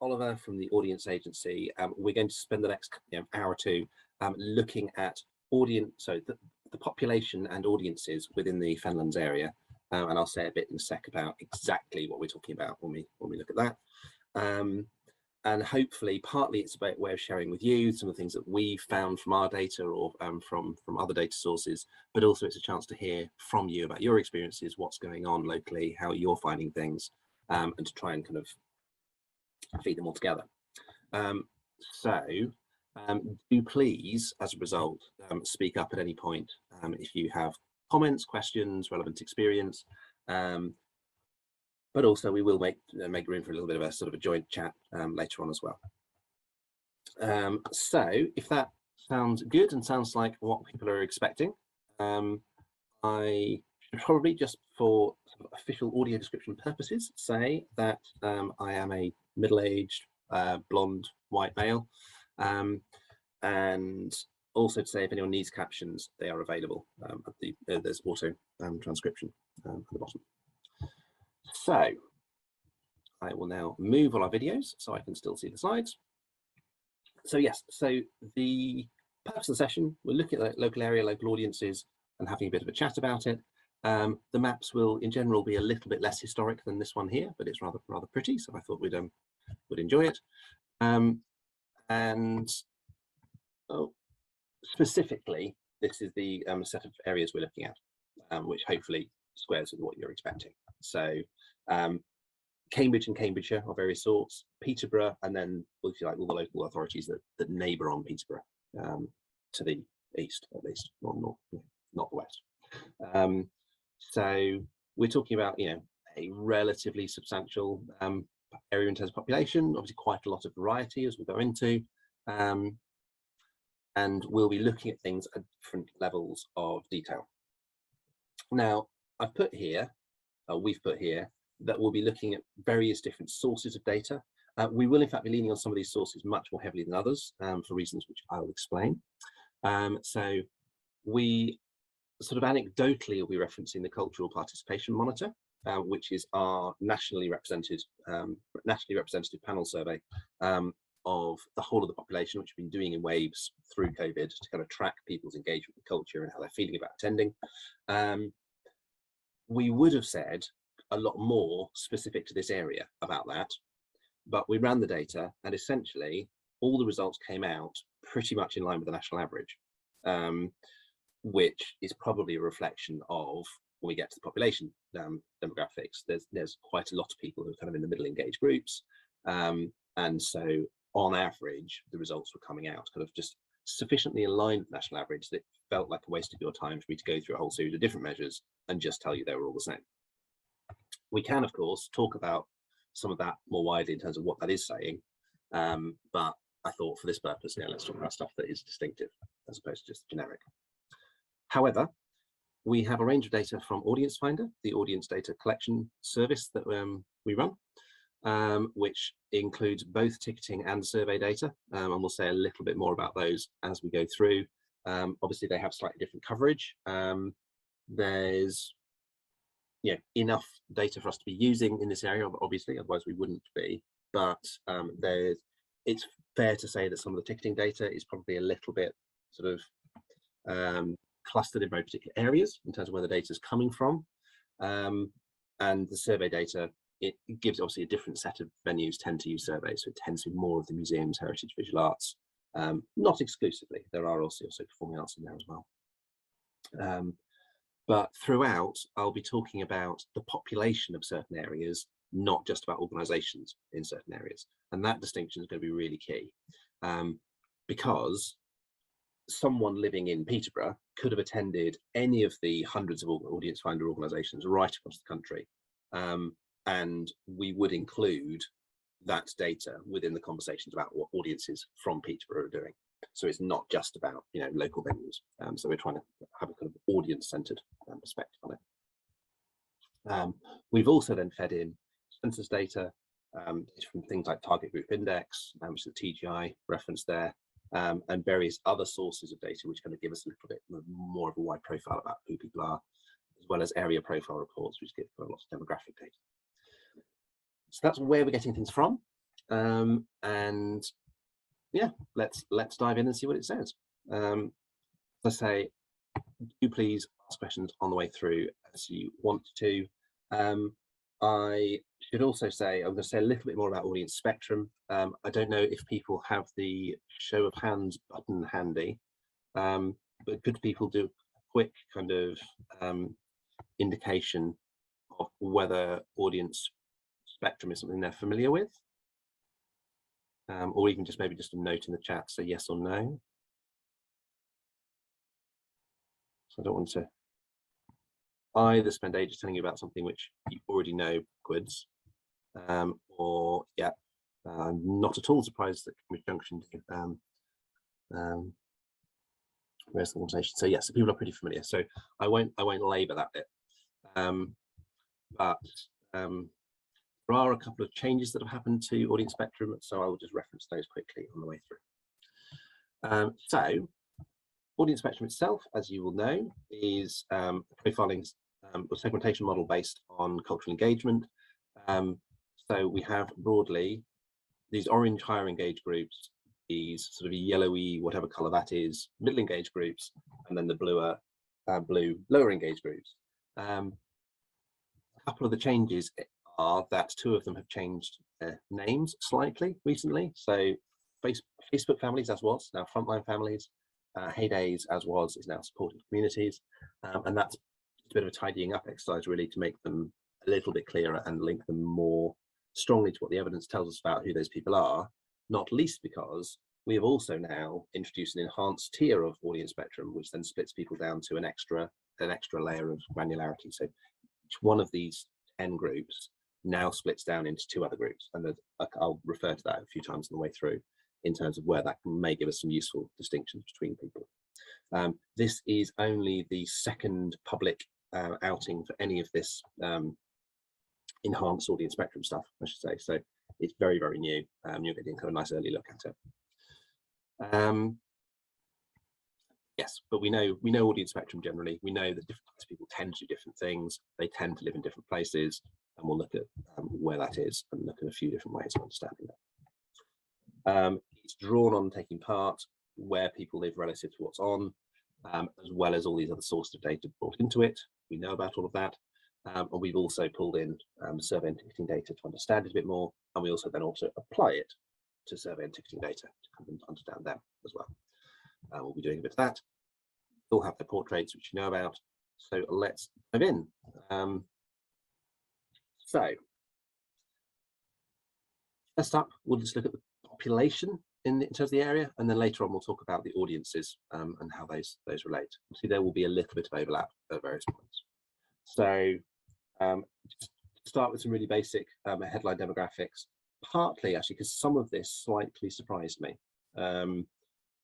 Oliver from the audience agency. We're going to spend the next hour or two looking at the population and audiences within the Fenlands area, and I'll say a bit in a sec about exactly what we're talking about when we look at that. And hopefully, partly it's about a way of sharing with you some of the things that we found from our data or from other data sources, but also it's a chance to hear from you about your experiences, what's going on locally, how you're finding things, and to try and kind of feed them all together. Do please, as a result, speak up at any point if you have comments, questions, relevant experience. But also we will make room for a little bit of a sort of a joint chat later on as well. So if that sounds good and sounds like what people are expecting, I should probably, just for sort of official audio description purposes, say that I am a middle-aged, blonde, white male, and also to say if anyone needs captions, they are available. There's auto transcription at the bottom. So I will now move all our videos so I can still see the slides. So yes, so the purpose of the session, we're looking at the local area, local audiences, and having a bit of a chat about it. The maps will in general be a little bit less historic than this one here, but it's rather pretty, so I thought we'd enjoy it. And specifically, this is the set of areas we're looking at, which hopefully squares with what you're expecting. So Cambridge and Cambridgeshire of various sorts, Peterborough, and then, if you like, all the local authorities that neighbour on Peterborough to the east, at least, not the west. So we're talking about, a relatively substantial area in terms of population, obviously quite a lot of variety as we go into, and we'll be looking at things at different levels of detail. Now, we've put here that we'll be looking at various different sources of data. We will in fact be leaning on some of these sources much more heavily than others for reasons which I'll explain. So we sort of anecdotally will be referencing the Cultural Participation Monitor, which is our nationally representative panel survey of the whole of the population, which we've been doing in waves through COVID to kind of track people's engagement with culture and how they're feeling about attending. We would have said a lot more specific to this area about that, but we ran the data and essentially all the results came out pretty much in line with the national average, which is probably a reflection of, when we get to the population demographics, there's quite a lot of people who are kind of in the middle engaged groups, and so on average the results were coming out kind of just sufficiently aligned with national average that it felt like a waste of your time for me to go through a whole series of different measures and just tell you they were all the same. We can of course talk about some of that more widely in terms of what that is saying, but I thought for this purpose, let's talk about stuff that is distinctive as opposed to just generic. However, we have a range of data from Audience Finder, the audience data collection service that we run, which includes both ticketing and survey data, and we'll say a little bit more about those as we go through. Obviously they have slightly different coverage. There's enough data for us to be using in this area, obviously, otherwise we wouldn't be, but it's fair to say that some of the ticketing data is probably a little bit sort of clustered in very particular areas in terms of where the data is coming from, and the survey data, it gives obviously a different set of venues tend to use surveys, so it tends to be more of the museums, heritage, visual arts, not exclusively. There are also performing arts in there as well. But throughout, I'll be talking about the population of certain areas, not just about organisations in certain areas. And that distinction is going to be really key, because someone living in Peterborough could have attended any of the hundreds of Audience Finder organisations right across the country. And we would include that data within the conversations about what audiences from Peterborough are doing. So it's not just about local venues. So we're trying to have a kind of audience-centred perspective on it. We've also then fed in census data from things like Target Group Index, which is the TGI reference there, and various other sources of data which kind of give us a little bit more of a wide profile about who people are, as well as area profile reports, which give lots of demographic data. So that's where we're getting things from. And yeah, let's dive in and see what it says. Let's say, do please ask questions on the way through as you want to. I should also say, I'm going to say a little bit more about audience spectrum. I don't know if people have the show of hands button handy, but could people do a quick kind of indication of whether audience spectrum is something they're familiar with? Or even just maybe just a note in the chat, say yes or no. So I don't want to either spend ages telling you about something which you already know backwards, or yeah, I'm not at all surprised that Cambridge Junction where's the conversation. So yes, people are pretty familiar. So I won't labour that bit. But there are a couple of changes that have happened to audience spectrum, so I will just reference those quickly on the way through. So audience spectrum itself, as you will know, is a profiling or segmentation model based on cultural engagement. So we have broadly these orange higher engaged groups, these sort of yellowy, whatever colour that is, middle engaged groups, and then the blue lower engaged groups. A couple of the changes are that two of them have changed their names slightly recently. So Facebook families, as was, now Frontline Families. Heydays, as was, is now Supported Communities. And that's a bit of a tidying up exercise, really, to make them a little bit clearer and link them more strongly to what the evidence tells us about who those people are, not least because we have also now introduced an enhanced tier of audience spectrum, which then splits people down to an extra layer of granularity. So each one of these 10 groups now splits down into 2 other groups, and I'll refer to that a few times on the way through in terms of where that may give us some useful distinctions between people. This is only the second public outing for any of this enhanced audience spectrum stuff, I should say. So it's very, very new. You're getting kind of a nice early look at it. Yes, but we know audience spectrum generally. We know that different types of people tend to do different things. They tend to live in different places, and we'll look at where that is and look at a few different ways of understanding that. It's drawn on taking part, where people live relative to what's on, as well as all these other sources of data brought into it. We know about all of that. And we've also pulled in survey and ticketing data to understand it a bit more. And we also then apply it to survey and ticketing data to understand them as well. We'll be doing a bit of that. They'll have their portraits, which you know about. So let's dive in. So first up, we'll just look at the population in terms of the area, and then later on we'll talk about the audiences and how those relate. See, there will be a little bit of overlap at various points. So just start with some really basic headline demographics, partly actually because some of this slightly surprised me. I'm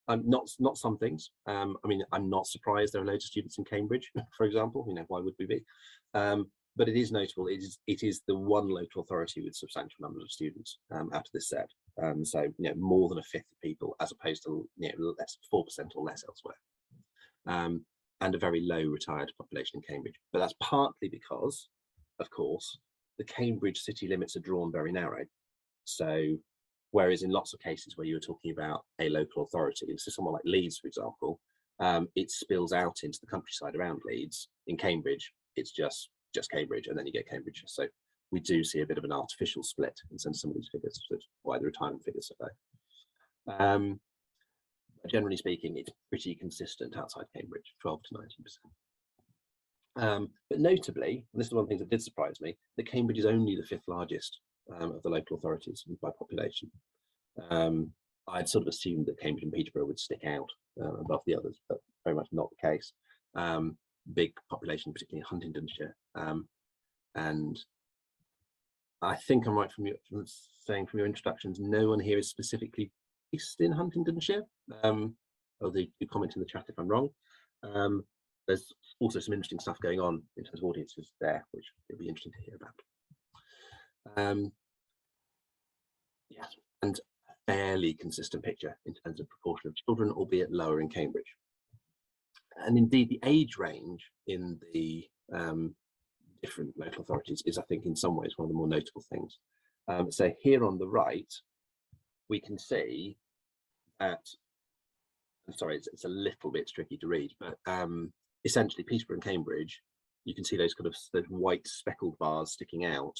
not some things. I mean, I'm not surprised there are loads of students in Cambridge, for example. You know, why would we be? But it is notable. It is the one local authority with substantial numbers of students out of this set. So you know, more than a fifth of people, as opposed to less 4% or less elsewhere. And a very low retired population in Cambridge. But that's partly because, of course, the Cambridge city limits are drawn very narrow. So whereas in lots of cases where you were talking about a local authority, so someone like Leeds, for example, it spills out into the countryside around Leeds. In Cambridge, it's just Cambridge, and then you get Cambridgeshire. So we do see a bit of an artificial split in some of these figures, which is why the retirement figures are low. Generally speaking, it's pretty consistent outside Cambridge, 12 to 19%. But notably, and this is one of the things that did surprise me, that Cambridge is only the 5th largest of the local authorities by population. I'd sort of assumed that Cambridge and Peterborough would stick out above the others, but very much not the case. Big population, particularly in Huntingdonshire. And I think I'm right from your introductions, no one here is specifically based in Huntingdonshire. Although you comment in the chat if I'm wrong. There's also some interesting stuff going on in terms of audiences there, which it'll be interesting to hear about. Yes, and a fairly consistent picture in terms of proportion of children, albeit lower in Cambridge. And indeed, the age range in the different local authorities is, I think, in some ways one of the more notable things. So here on the right, we can see that, I'm sorry, it's a little bit tricky to read, but essentially Peterborough and Cambridge, you can see those kind of those white speckled bars sticking out,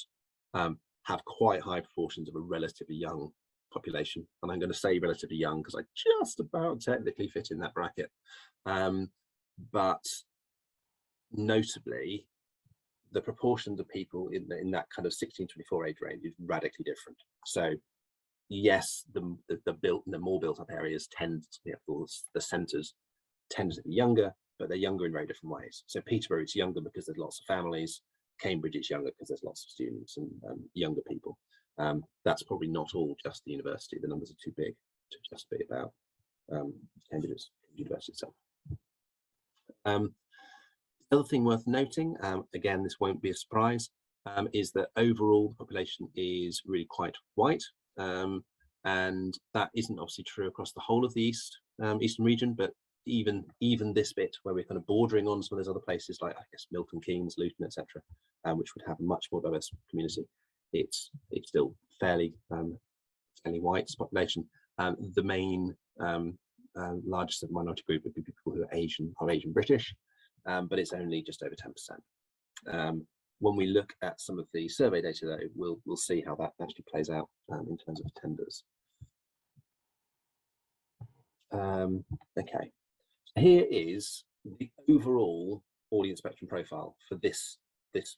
have quite high proportions of a relatively young population. And I'm going to say relatively young because I just about technically fit in that bracket. But notably, the proportions of people in that kind of 16-24 age range is radically different. So yes, the more built up areas tend to be, the centres tend to be younger, but they're younger in very different ways. So Peterborough, it's younger because there's lots of families. Cambridge, it's younger because there's lots of students and younger people. That's probably not all just the university. The numbers are too big to just be about Cambridge University itself. The other thing worth noting, again, this won't be a surprise, is that overall the population is really quite white, and that isn't obviously true across the whole of the eastern region, but even this bit where we're kind of bordering on some of those other places like, I guess, Milton Keynes, Luton, etc., which would have a much more diverse community, it's still fairly white population. The main largest minority group would be people who are Asian British, but it's only just over 10%. When we look at some of the survey data, though, we'll see how that actually plays out in terms of attenders. Okay, here is the overall audience spectrum profile for this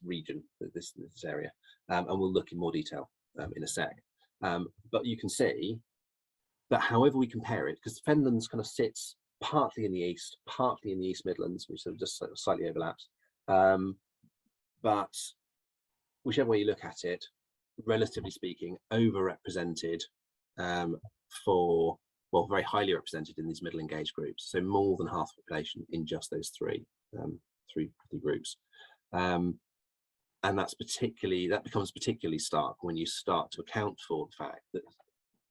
region, this area, and we'll look in more detail in a sec. But you can see that however we compare it, because Fenlands kind of sits partly in the east, partly in the East Midlands, which sort of just slightly overlaps. But whichever way you look at it, relatively speaking, overrepresented well, very highly represented in these middle engaged groups. So more than half the population in just those three groups. And that becomes particularly stark when you start to account for the fact that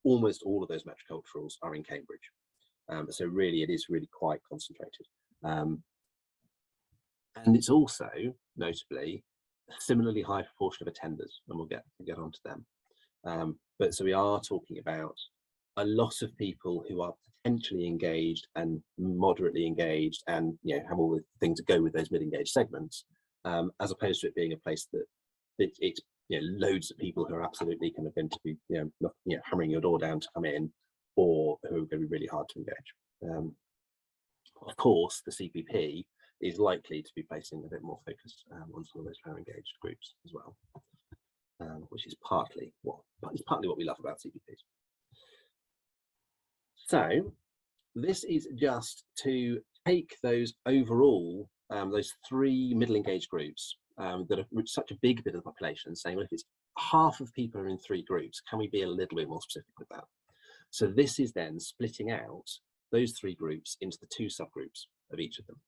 almost all of those metroculturals are in Cambridge. So really, it is really quite concentrated. And it's also, notably, a similarly high proportion of attenders, and we'll get onto them. But so we are talking about a lot of people who are potentially engaged and moderately engaged, and have all the things that go with those mid-engaged segments, as opposed to it being a place that it's loads of people who are absolutely kind of going to be hammering your door down to come in, or who are going to be really hard to engage. Of course, the CPP is likely to be placing a bit more focus on some of those lower engaged groups as well, which is partly what we love about CPPs. So this is just to take those overall, those three middle engaged groups that are such a big bit of the population, saying, well, if it's half of people are in three groups, can we be a little bit more specific with that? So this is then splitting out those three groups into the two subgroups of each of them.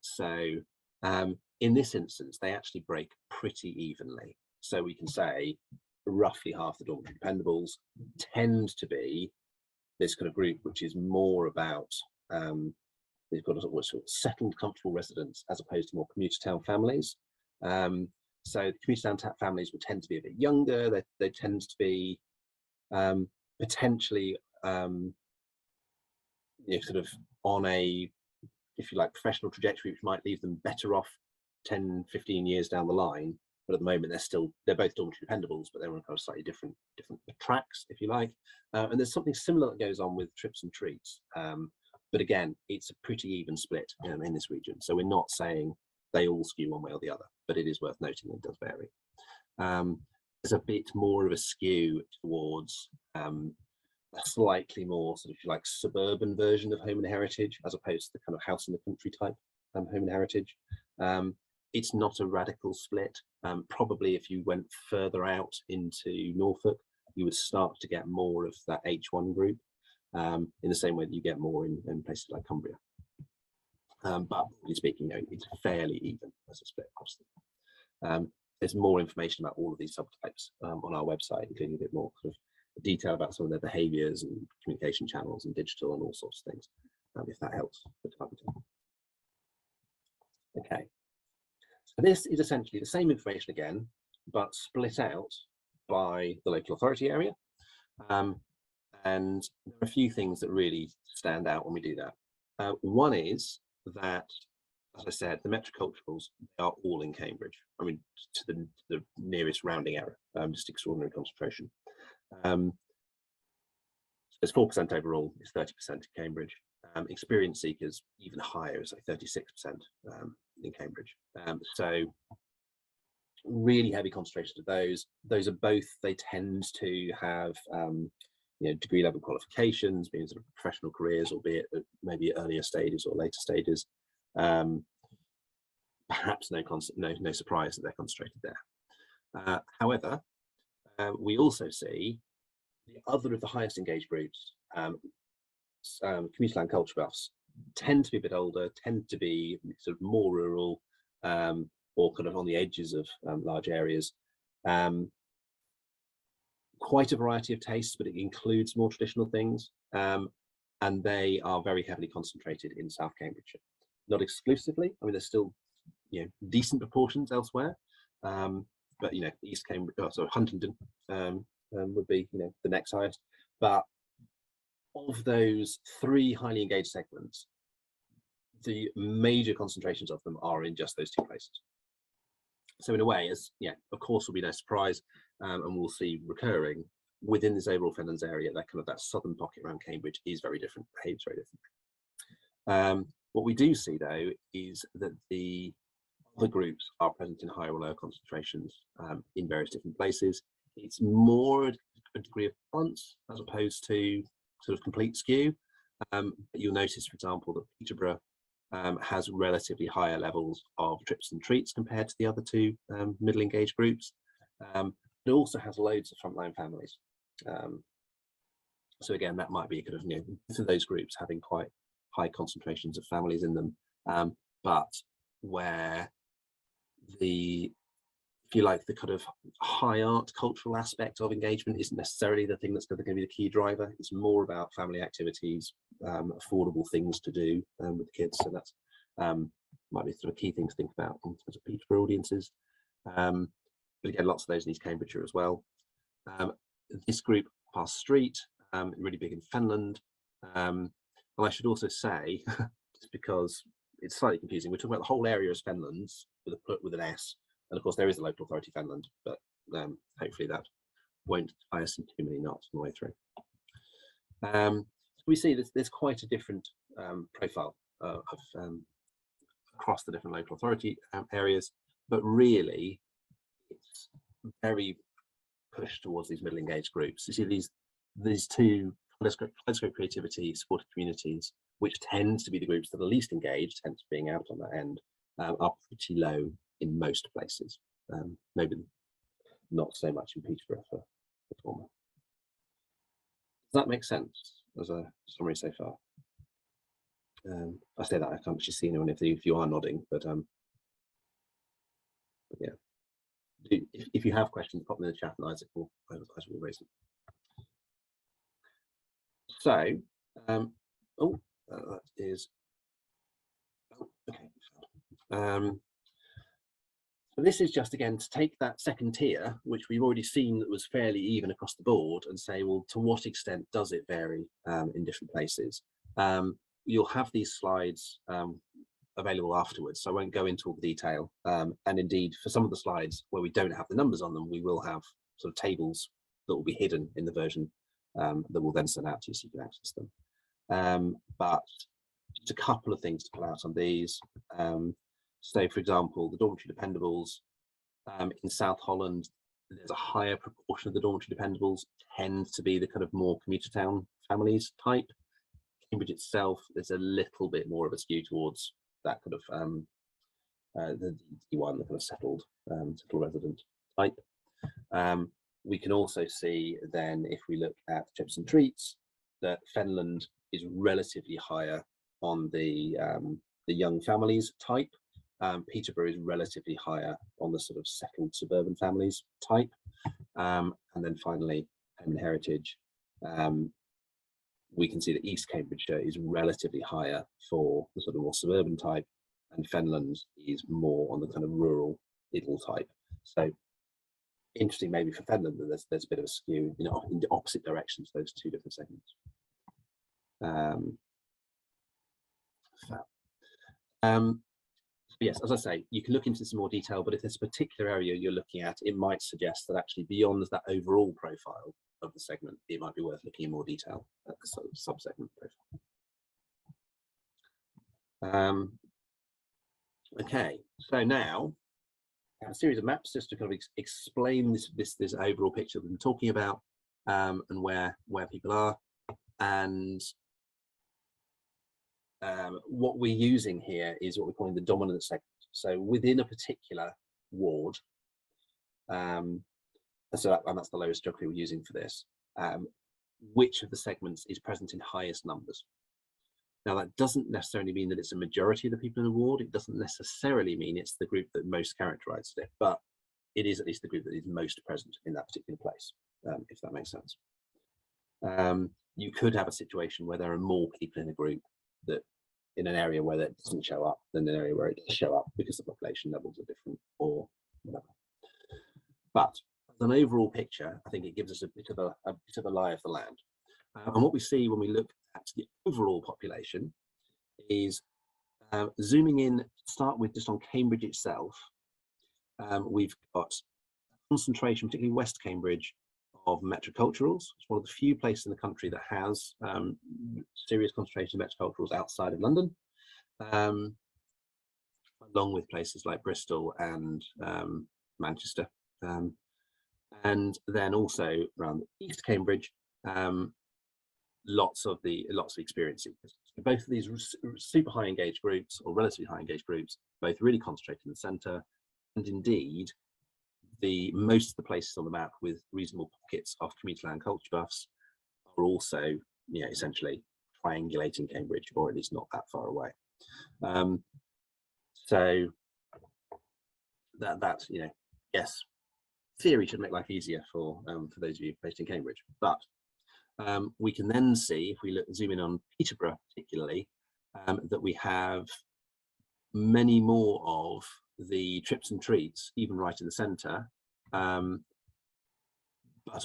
So in this instance, they actually break pretty evenly. So we can say roughly half the dormitory dependables tend to be this kind of group, which is more about, they've got a sort of settled, comfortable residents as opposed to more commuter town families. So the commuter town families would tend to be a bit younger. They tend to be potentially sort of on a, if you like, professional trajectory, which might leave them better off 10, 15 years down the line. But at the moment, they're both dormitory dependables, but they're on kind of slightly different tracks, if you like. And there's something similar that goes on with trips and treats. But again, it's a pretty even split in this region. So we're not saying they all skew one way or the other, but it is worth noting it does vary. There's a bit more of a skew towards a slightly more sort of, if you like, suburban version of home and heritage, as opposed to the kind of house in the country type home and heritage. It's not a radical split. Probably if you went further out into Norfolk, you would start to get more of that H1 group, in the same way that you get more in places like Cumbria. But broadly speaking, it's fairly even as a split across them. There's more information about all of these subtypes on our website, including a bit more sort of detail about some of their behaviours and communication channels and digital and all sorts of things, if that helps for targeting. Okay. So this is essentially the same information again, but split out by the local authority area. And there are a few things that really stand out when we do that. One is that, as I said, the metroculturals, they are all in Cambridge. I mean, to the nearest rounding error, just extraordinary concentration. There's 4% overall, it's 30% in Cambridge. Experience seekers even higher, it's like 36% in Cambridge. So really heavy concentration of those. Those are both, they tend to have degree level qualifications, being sort of professional careers, albeit at maybe earlier stages or later stages. Perhaps no surprise that they're concentrated there. However, we also see the other of the highest engaged groups, commuter land culture buffs, tend to be a bit older, tend to be sort of more rural, or kind of on the edges of large areas. Quite a variety of tastes, but it includes more traditional things, and they are very heavily concentrated in South Cambridgeshire. Not exclusively, I mean, there's still decent proportions elsewhere, but East Cambridge, so Huntingdon would be the next highest. But of those 3 highly engaged segments, the major concentrations of them are in just those 2 places. So in a way, of course, will be no surprise, and we'll see recurring within this overall Fenlands area, that southern pocket around Cambridge is very different, behaves very different. What we do see though is that the other groups are present in higher or lower concentrations in various different places. It's more a degree of balance as opposed to sort of complete skew. But you'll notice, for example, that Peterborough has relatively higher levels of trips and treats compared to the other 2 middle engaged groups. It also has loads of frontline families. So again, that might be kind of, for those groups having quite high concentrations of families in them, but where if you like, the kind of high art cultural aspect of engagement isn't necessarily the thing that's going to be the key driver. It's more about family activities, affordable things to do with kids. So that's might be sort of a key thing to think about in terms of Peterborough audiences. But again, lots of those in East Cambridgeshire as well. This group, Past Street, really big in Fenland. And I should also say, just because it's slightly confusing, we're talking about the whole area as Fenlands with an S. And of course, there is a local authority Fenland, but hopefully that won't tie us in too many knots on the way through. We see there's quite a different profile of across the different local authority areas, but really it's very pushed towards these middle engaged groups. You see these 2 kaleidoscope creativity supported communities, which tends to be the groups that are least engaged, hence being out on that end, are pretty low in most places. Maybe not so much in Peterborough for the former. Does that make sense as a summary so far? I say that I can't actually see anyone if you are nodding, but yeah. If you have questions, pop them in the chat and Isaac will raise them. So, that is, okay. So this is just, again, to take that second tier, which we've already seen that was fairly even across the board, and say, well, to what extent does it vary in different places? You'll have these slides available afterwards, so I won't go into all the detail. And indeed, for some of the slides where we don't have the numbers on them, we will have sort of tables that will be hidden in the version that will then send out to you so you can access them. But just a couple of things to pull out on these. So, for example, the dormitory dependables in South Holland, there's a higher proportion of the dormitory dependables tend to be the kind of more commuter town families type. Cambridge itself, there's a little bit more of a skew towards that kind of the D1, the kind of settled resident type. We can also see then, if we look at trips and treats, that Fenland is relatively higher on the young families type. Peterborough is relatively higher on the sort of settled suburban families type. And then finally, home and heritage. We can see that East Cambridgeshire is relatively higher for the sort of more suburban type, and Fenlands is more on the kind of rural Idle type. So Interesting, maybe for Fenland, that there's a bit of a skew, you know, in the opposite directions, those two different segments. Yes, as I say, you can look into this in more detail, but if there's a particular area you're looking at, it might suggest that actually beyond that overall profile of the segment, it might be worth looking in more detail at the sub-segment profile. Okay, so now a series of maps just to kind of explain this overall picture we've been talking about, and where people are, and what we're using here is what we're calling the dominant segment. So within a particular ward, and that's the lowest geography we're using for this, which of the segments is present in highest numbers. Now, that doesn't necessarily mean that it's a majority of the people in the ward. It doesn't necessarily mean it's the group that most characterizes it, but it is at least the group that is most present in that particular place, if that makes sense. You could have a situation where there are more people in a group that in an area where that doesn't show up than an area where it does show up because the population levels are different or whatever. But as an overall picture, I think it gives us a bit of a lie of the land. And what we see when we look at the overall population is zooming in, start with just on Cambridge itself. We've got concentration, particularly West Cambridge, of metroculturals. It's one of the few places in the country that has serious concentration of metroculturals outside of London, along with places like Bristol and Manchester. And then also around East Cambridge, lots of experienced seekers. Both of these super high engaged groups, or relatively high engaged groups, both really concentrated in the centre, and indeed most of the places on the map with reasonable pockets of community land culture buffs are also, you know, essentially triangulating Cambridge, or at least not that far away. So that you know, yes, theory should make life easier for those of you based in Cambridge, but we can then see, if we zoom in on Peterborough particularly, that we have many more of the trips and treats, even right in the centre, but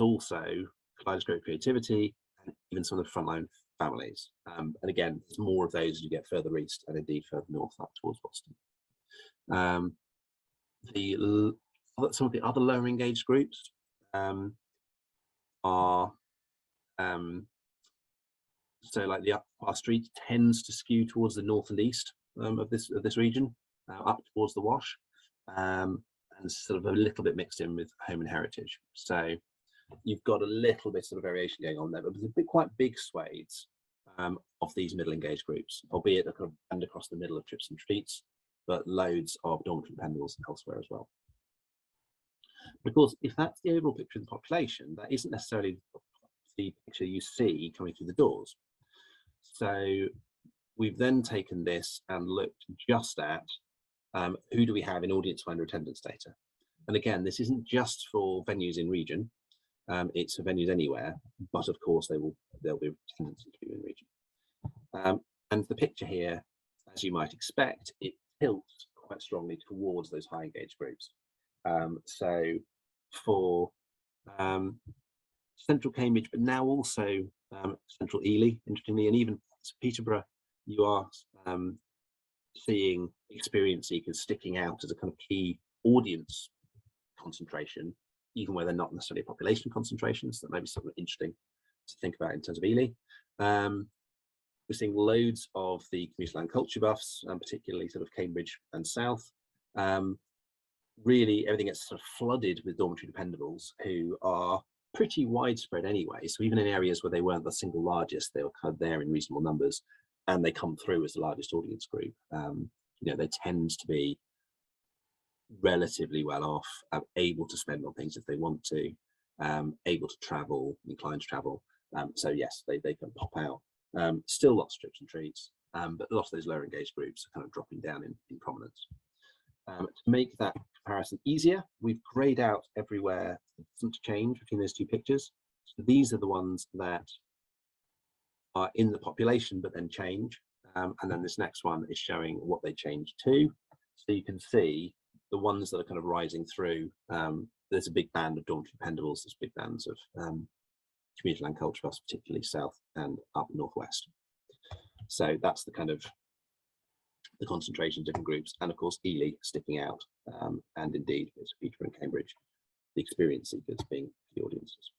also kaleidoscopic creativity and even some of the frontline families. And again, there's more of those as you get further east and indeed further north up towards Boston. Some of the other lower engaged groups are so like our street tends to skew towards the north and east of this region, up towards the Wash, and sort of a little bit mixed in with home and heritage. So you've got a little bit of variation going on there, but there's quite big swathes of these middle engaged groups, albeit a kind of band across the middle of trips and treats, but loads of dormitory dependents elsewhere as well. Of course, if that's the overall picture of the population, that isn't necessarily the picture you see coming through the doors. So we've then taken this and looked just at who do we have in audience finder attendance data. And again, this isn't just for venues in region, it's for venues anywhere, but of course there'll be a tendency to be in region. And the picture here, as you might expect, it tilts quite strongly towards those high engaged groups. So for central Cambridge, but now also central Ely, interestingly, and even Peterborough, you are seeing experience seekers sticking out as a kind of key audience concentration, even where they're not necessarily a population concentration. So that may be something interesting to think about in terms of Ely. We're seeing loads of the community land culture buffs, particularly sort of Cambridge and South. Really, everything gets sort of flooded with dormitory dependables who are pretty widespread anyway. So even in areas where they weren't the single largest, they were kind of there in reasonable numbers, and they come through as the largest audience group. You know, they tend to be relatively well off, able to spend on things if they want to, able to travel, inclined to travel. So yes, they can pop out. Still lots of trips and treats, but a lot of those lower engaged groups are kind of dropping down in prominence. To make that comparison easier, we've grayed out everywhere some change between those two pictures. So these are the ones that are in the population but then change, and then this next one is showing what they change to. So you can see the ones that are kind of rising through there's a big band of dormitory dependables, there's big bands of community land culture trusts, particularly south and up northwest. So that's the kind of the concentration of different groups, and of course Ely sticking out, and indeed it's Peterborough and Cambridge, the experience seekers being the audiences.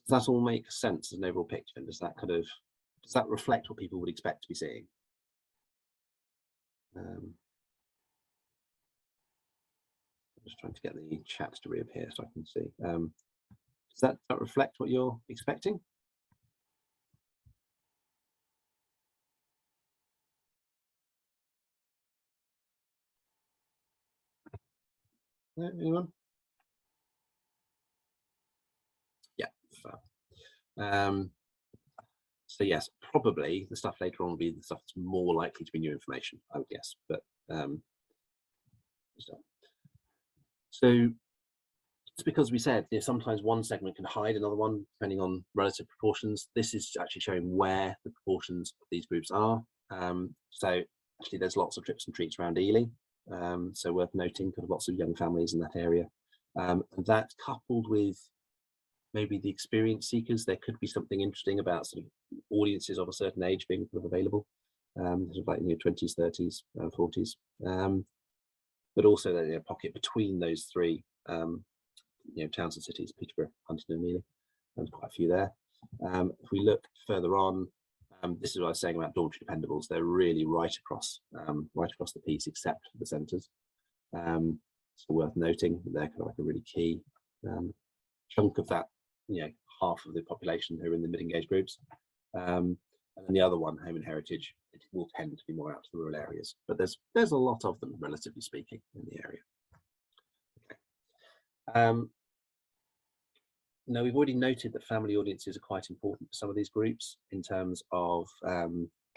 Does that all make sense as an overall picture? And does that reflect what people would expect to be seeing? I'm just trying to get the chat to reappear so I can see. Does that reflect what you're expecting? Anyone? Yeah. So yes, probably the stuff later on will be the stuff that's more likely to be new information, I would guess. But so it's because we said, you know, sometimes one segment can hide another one depending on relative proportions. This is actually showing where the proportions of these groups are. So actually there's lots of trips and treats around Ely. So worth noting, kind of lots of young families in that area. And that coupled with maybe the experience seekers, there could be something interesting about sort of audiences of a certain age being kind of available, sort of like in your 20s, 30s, 40s. But also the pocket between those three, you know, towns and cities, Peterborough, Huntingdon and Ely, and quite a few there. If we look further on, this is what I was saying about dormitory dependables. They're really right across the piece, except for the centres. So worth noting, they're kind of like a really key chunk of that, you know, half of the population who are in the mid-engaged groups. And then the other one, home and heritage, it will tend to be more out to the rural areas, but there's a lot of them, relatively speaking, in the area. Okay. Now, we've already noted that family audiences are quite important for some of these groups in terms of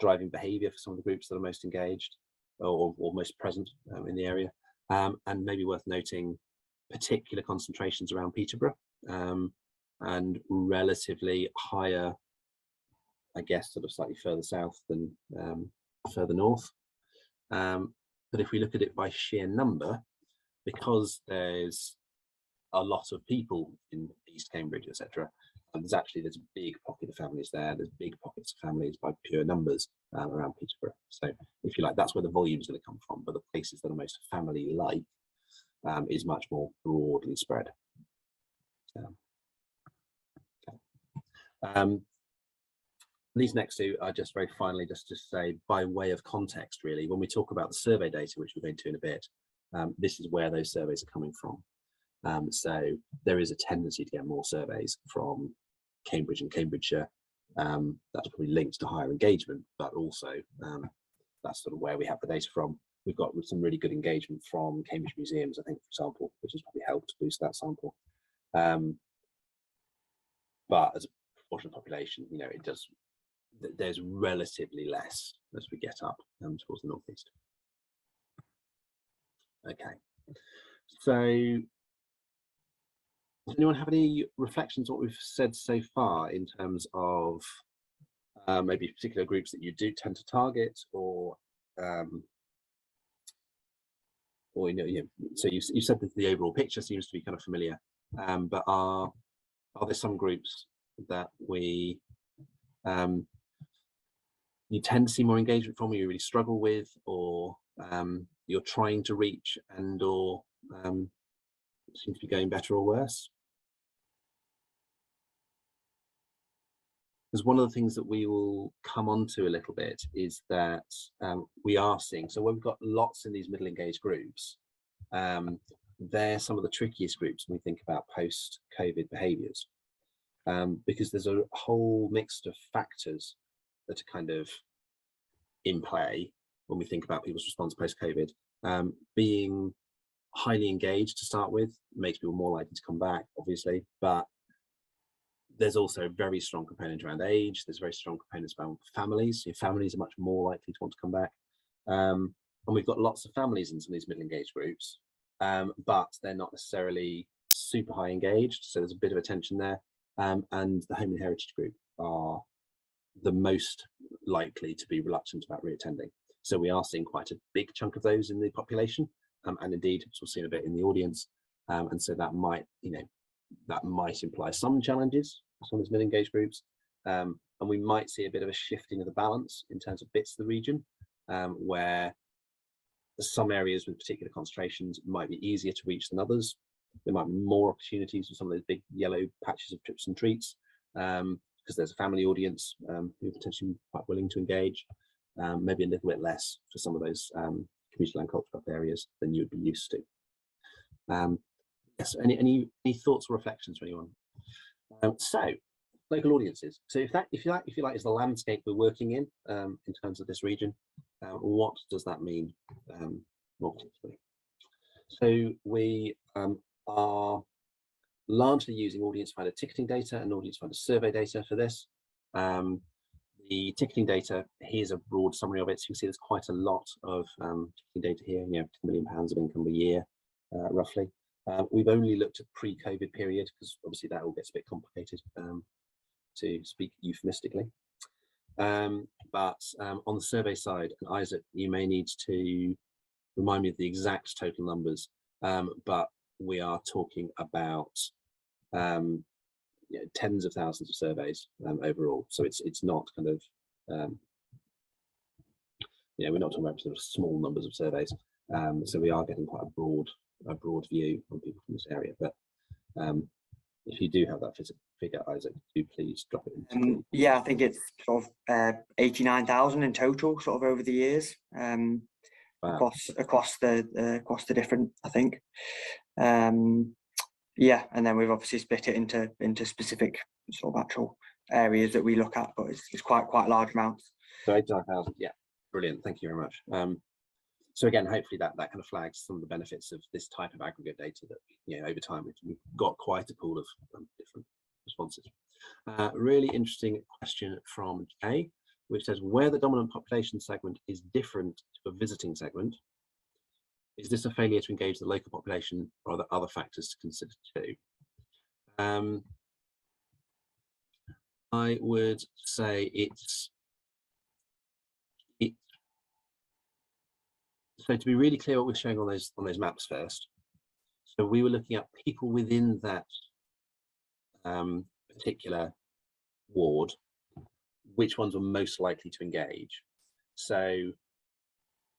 driving behaviour for some of the groups that are most engaged or most present in the area. And maybe worth noting particular concentrations around Peterborough and relatively higher, I guess, sort of slightly further south than further north. But if we look at it by sheer number, because there's a lot of people in East Cambridge, etc., there's a big pocket of families there. There's big pockets of families by pure numbers around Peterborough. So if you like, that's where the volume is going to come from. But the places that are most family-like is much more broadly spread. These next two are just very finally, just to say, by way of context, really, when we talk about the survey data, which we'll go into in a bit, this is where those surveys are coming from. So there is a tendency to get more surveys from Cambridge and Cambridgeshire. That's probably linked to higher engagement, but also that's sort of where we have the data from. We've got some really good engagement from Cambridge museums, I think, for example, which has probably helped boost that sample. But as a proportion of the population, you know, there's relatively less as we get up towards the northeast. Okay, so does anyone have any reflections on what we've said so far in terms of maybe particular groups that you do tend to target, or you know, so you said that the overall picture seems to be kind of familiar, but are there some groups that we you tend to see more engagement from, or you really struggle with, or you're trying to reach, and or seem to be going better or worse? Because one of the things that we will come on to a little bit is that we are seeing, so when we've got lots in these middle engaged groups, they're some of the trickiest groups when we think about post-COVID behaviours, because there's a whole mix of factors that are kind of in play when we think about people's response post-COVID. Being highly engaged to start with makes people more likely to come back, obviously, but there's also a very strong component around age. There's very strong components around families. Your families are much more likely to want to come back. And we've got lots of families in some of these middle engaged groups, but they're not necessarily super high engaged. So there's a bit of a tension there. And the home and heritage group are the most likely to be reluctant about reattending. So we are seeing quite a big chunk of those in the population. and indeed we've seen a bit in the audience, and so that might, that might imply some challenges for some of these mid-engaged groups, and we might see a bit of a shifting of the balance in terms of bits of the region, where some areas with particular concentrations might be easier to reach than others. There might be more opportunities for some of those big yellow patches of trips and treats, because there's a family audience who are potentially quite willing to engage, maybe a little bit less for some of those community land culture up areas than you'd be used to. Yes, any thoughts or reflections from anyone? So local audiences. So if you like is the landscape we're working in terms of this region, what does that mean more particularly? So we are largely using audience finder ticketing data and audience finder survey data for this. The ticketing data, here's a broad summary of it. So you can see there's quite a lot of ticketing data here, £10 million of income a year, roughly. We've only looked at pre-COVID period, because obviously that all gets a bit complicated, to speak euphemistically. But on the survey side, and Isaac, you may need to remind me of the exact total numbers, but we are talking about tens of thousands of surveys overall. So it's not kind of we're not talking about sort of small numbers of surveys. So we are getting quite a broad view on people from this area. But if you do have that figure, Isaac, do please drop it in. Yeah, I think it's sort of 89,000 in total, sort of over the years, wow. across the different, I think. Yeah, and then we've obviously split it into specific sort of actual areas that we look at, but it's quite large amounts. So 89,000, yeah, brilliant. Thank you very much. So again, hopefully that kind of flags some of the benefits of this type of aggregate data that over time we've got quite a pool of different responses. Really interesting question from Kay, which says, where the dominant population segment is different to a visiting segment, is this a failure to engage the local population, or are there other factors to consider too? I would say so to be really clear what we're showing on those maps first. So we were looking at people within that particular ward, which ones were most likely to engage. So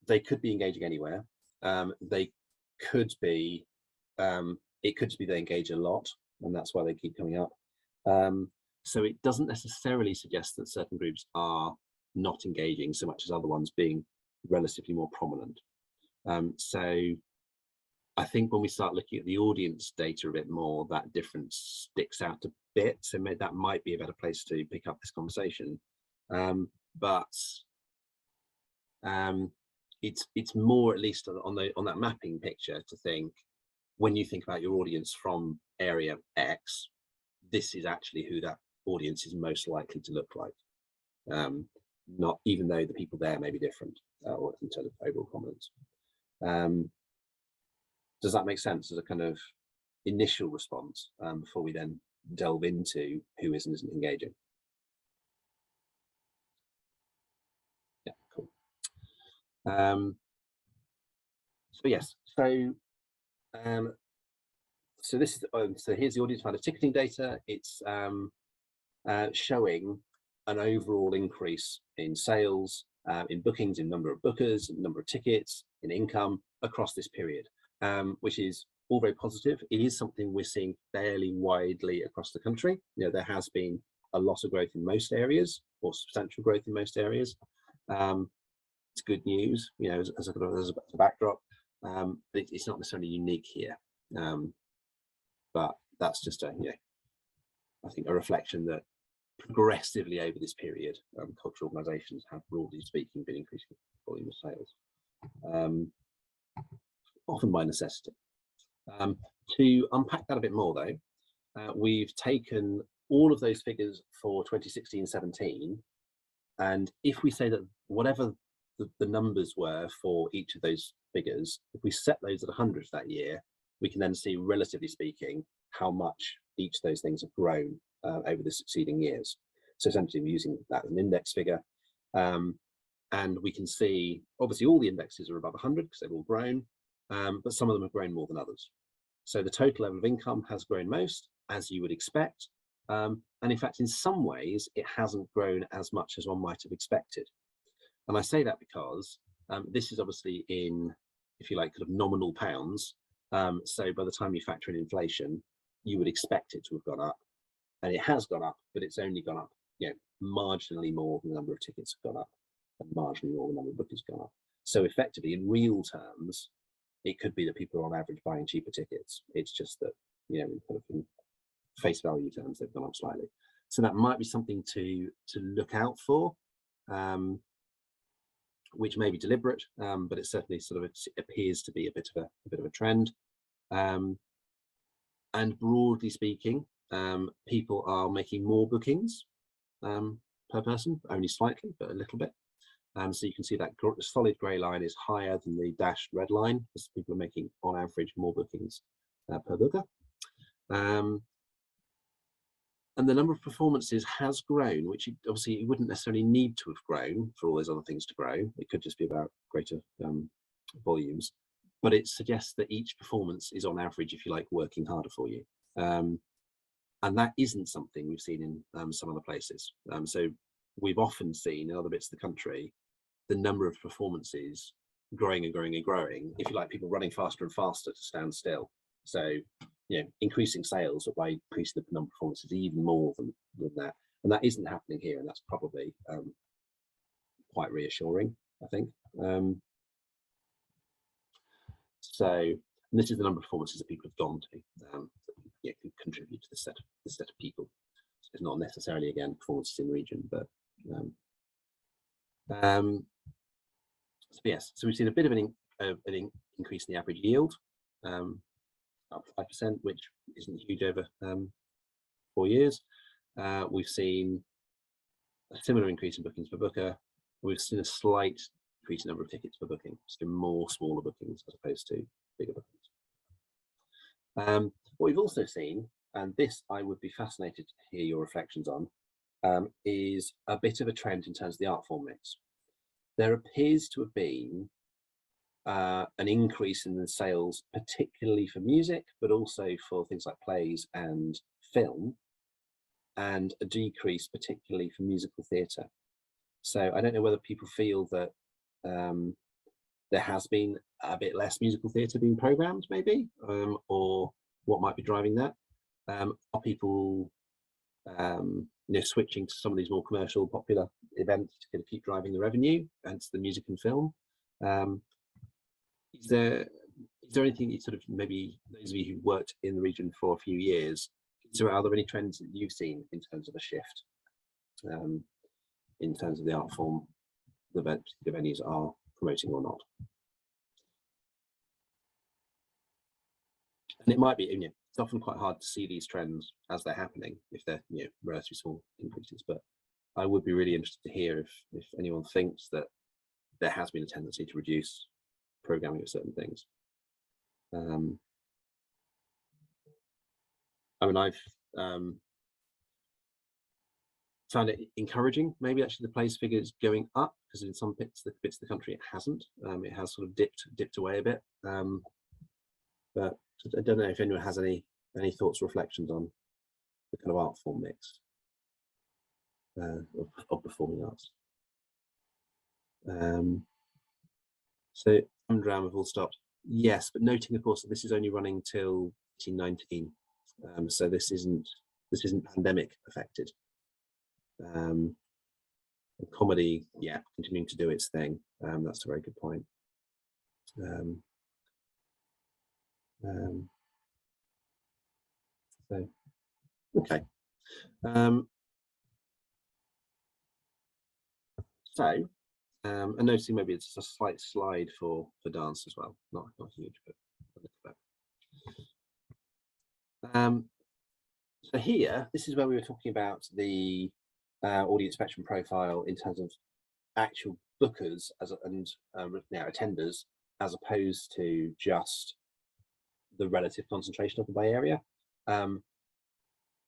they could be engaging anywhere. They could be, it could be they engage a lot, and that's why they keep coming up. So it doesn't necessarily suggest that certain groups are not engaging so much as other ones being relatively more prominent. So I think when we start looking at the audience data a bit more, that difference sticks out a bit. So that might be a better place to pick up this conversation. But it's more, at least on that mapping picture, to think, when you think about your audience from area X, this is actually who that audience is most likely to look like. Not even though the people there may be different, or in terms of overall prominence. Does that make sense as a kind of initial response before we then delve into who is and isn't engaging? Yeah, cool. So yes, so this is so here's the audience finder ticketing data. It's showing an overall increase in sales, in bookings, in number of bookers, in number of tickets, in income across this period, which is all very positive. It is something we're seeing fairly widely across the country. There has been a lot of growth in most areas, or substantial growth in most areas. It's good news, as a backdrop. It's not necessarily unique here, but that's just I think a reflection that progressively over this period, cultural organisations have, broadly speaking, been increasing volume of sales, often by necessity. To unpack that a bit more, though, we've taken all of those figures for 2016-17, and if we say that whatever the numbers were for each of those figures, if we set those at 100 that year, we can then see, relatively speaking, how much each of those things have grown over the succeeding years. So essentially we're using that as an index figure, and we can see obviously all the indexes are above 100 because they've all grown, but some of them have grown more than others. So the total level of income has grown most, as you would expect. And in fact, in some ways, it hasn't grown as much as one might have expected. And I say that because this is obviously in, if you like, kind of nominal pounds. So by the time you factor in inflation, you would expect it to have gone up. And it has gone up, but it's only gone up, marginally more than the number of tickets have gone up, and marginally more than the number of bookings have gone up. So effectively, in real terms, it could be that people are on average buying cheaper tickets. It's just that, kind of in face value terms, they've gone up slightly. So that might be something to look out for, which may be deliberate, but it certainly sort of appears to be a bit of a trend. And broadly speaking, people are making more bookings per person, only slightly, but a little bit. So you can see that solid grey line is higher than the dashed red line, because people are making, on average, more bookings per booker. And the number of performances has grown, which obviously it wouldn't necessarily need to have grown for all those other things to grow. It could just be about greater volumes, but it suggests that each performance is on average, if you like, working harder for you. And that isn't something we've seen in some other places. So we've often seen in other bits of the country, the number of performances growing and growing and growing, if you like, people running faster and faster to stand still. So, increasing sales by increasing the number of performances even more than that. And that isn't happening here. And that's probably quite reassuring, I think. And this is the number of performances that people have gone to, who contribute to this set of people. So it's not necessarily, again, performances in region, but so yes, so we've seen a bit of an increase in the average yield, up 5%, which isn't huge over 4 years. We've seen a similar increase in bookings per booker. We've seen a slight increase in number of tickets per booking, so more smaller bookings as opposed to bigger bookings. What we've also seen, and this I would be fascinated to hear your reflections on, is a bit of a trend in terms of the art form mix. There appears to have been an increase in the sales, particularly for music, but also for things like plays and film, and a decrease particularly for musical theatre. So I don't know whether people feel that there has been a bit less musical theatre being programmed, maybe, or what might be driving that. Are people switching to some of these more commercial, popular events to kind of keep driving the revenue and to the music and film? Is there anything you sort of, maybe those of you who worked in the region for a few years, are there any trends that you've seen in terms of a shift in terms of the art form the venues are promoting or not? And it might be, it's often quite hard to see these trends as they're happening if they're relatively small increases, but I would be really interested to hear if anyone thinks that there has been a tendency to reduce programming of certain things. I've found it encouraging, maybe actually the plays figure is going up, because in some bits of the country it hasn't. It has sort of dipped away a bit, but I don't know if anyone has any thoughts or reflections on the kind of art form mix of performing arts. So Dram have all stopped. Yes, but noting, of course, that this is only running till 1819, so this isn't pandemic affected. Comedy, continuing to do its thing. That's a very good point. So, okay. And noticing maybe it's a slight slide for dance as well, not huge, but a little bit. So here, this is where we were talking about the audience spectrum profile in terms of actual bookers and attenders, as opposed to just the relative concentration of the Bay Area. And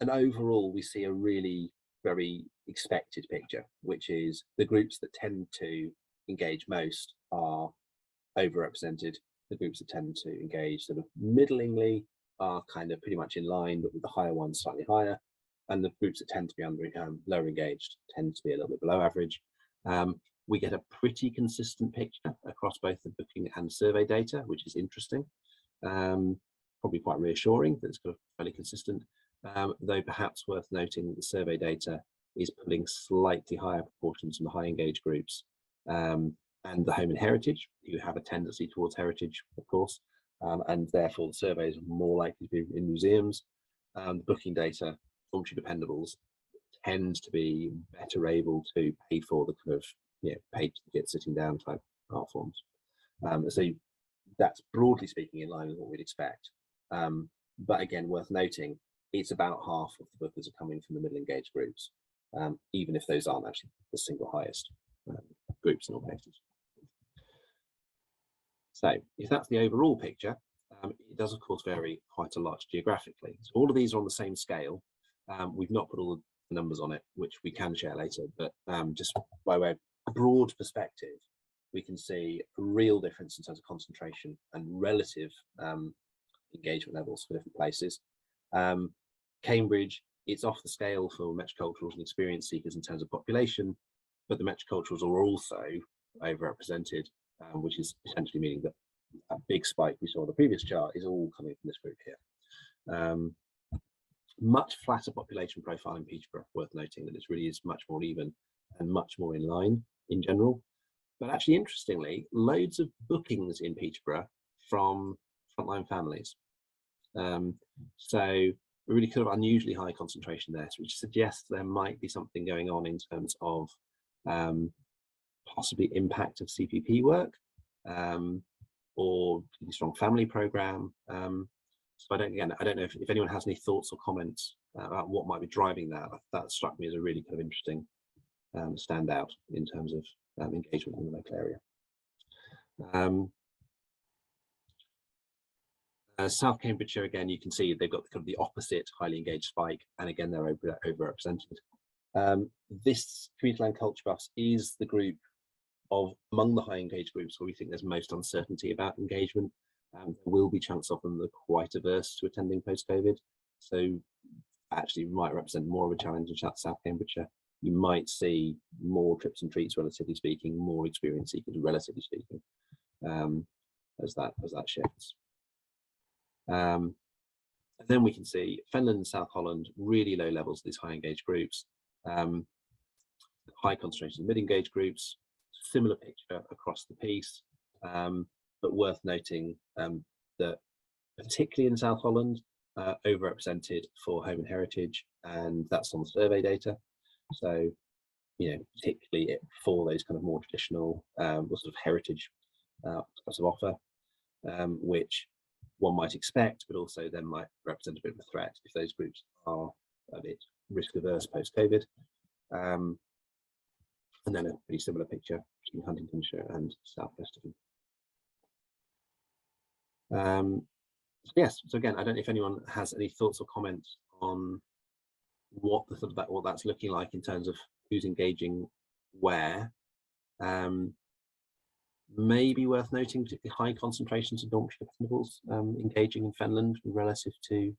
overall, we see a really very expected picture, which is the groups that tend to engage most are overrepresented the groups that tend to engage sort of middlingly are kind of pretty much in line, but with the higher ones slightly higher. And the groups that tend to be lower engaged tend to be a little bit below average. We get a pretty consistent picture across both the booking and survey data, which is interesting. Probably quite reassuring that it's kind of fairly consistent, though perhaps worth noting that the survey data is pulling slightly higher proportions from the high engaged groups and the home and heritage, who have a tendency towards heritage, of course, and therefore the surveys are more likely to be in museums. Booking data, dormitory dependables, tend to be better able to pay for the kind of paid to get sitting down type art forms. So that's broadly speaking in line with what we'd expect. But again, worth noting, it's about half of the bookers are coming from the middle engaged groups, even if those aren't actually the single highest groups in all cases. So if that's the overall picture, it does of course vary quite a lot geographically. So all of these are on the same scale. We've not put all the numbers on it, which we can share later, but just by way of a broad perspective, we can see a real difference in terms of concentration and relative engagement levels for different places. Cambridge, it's off the scale for metroculturals and experience seekers in terms of population, but the metroculturals are also overrepresented, which is essentially meaning that that big spike we saw on the previous chart is all coming from this group here. Much flatter population profile in Peterborough, worth noting that it really is much more even and much more in line in general. But actually, interestingly, loads of bookings in Peterborough from frontline families. So a really kind of unusually high concentration there, which suggests there might be something going on in terms of possibly impact of CPP work or really strong family program. So I don't know if anyone has any thoughts or comments about what might be driving that. That struck me as a really kind of interesting standout in terms of engagement in the local area. South Cambridgeshire, again, you can see they've got kind of the opposite highly engaged spike, and again, they're overrepresented. This community land culture buffs is the group of among the high engaged groups where we think there's most uncertainty about engagement. There will be chunks of them that are quite averse to attending post-COVID, so actually might represent more of a challenge in South Cambridgeshire. You might see more trips and treats, relatively speaking, more experience seekers, relatively speaking, as that shifts. And then we can see Fenlands and South Holland, really low levels of these high engaged groups, high concentration of mid-engaged groups, similar picture across the piece, but worth noting that particularly in South Holland, overrepresented for home and heritage, and that's on the survey data. So, particularly for those kind of more traditional sort of heritage types of offer, which one might expect, but also then might represent a bit of a threat if those groups are a bit risk averse post-COVID. And then a pretty similar picture between Huntingdonshire and South West of them. Yes, so again, I don't know if anyone has any thoughts or comments on what that's looking like in terms of who's engaging where. Maybe worth noting particularly high concentrations of dormitory dependables engaging in Fenland relative to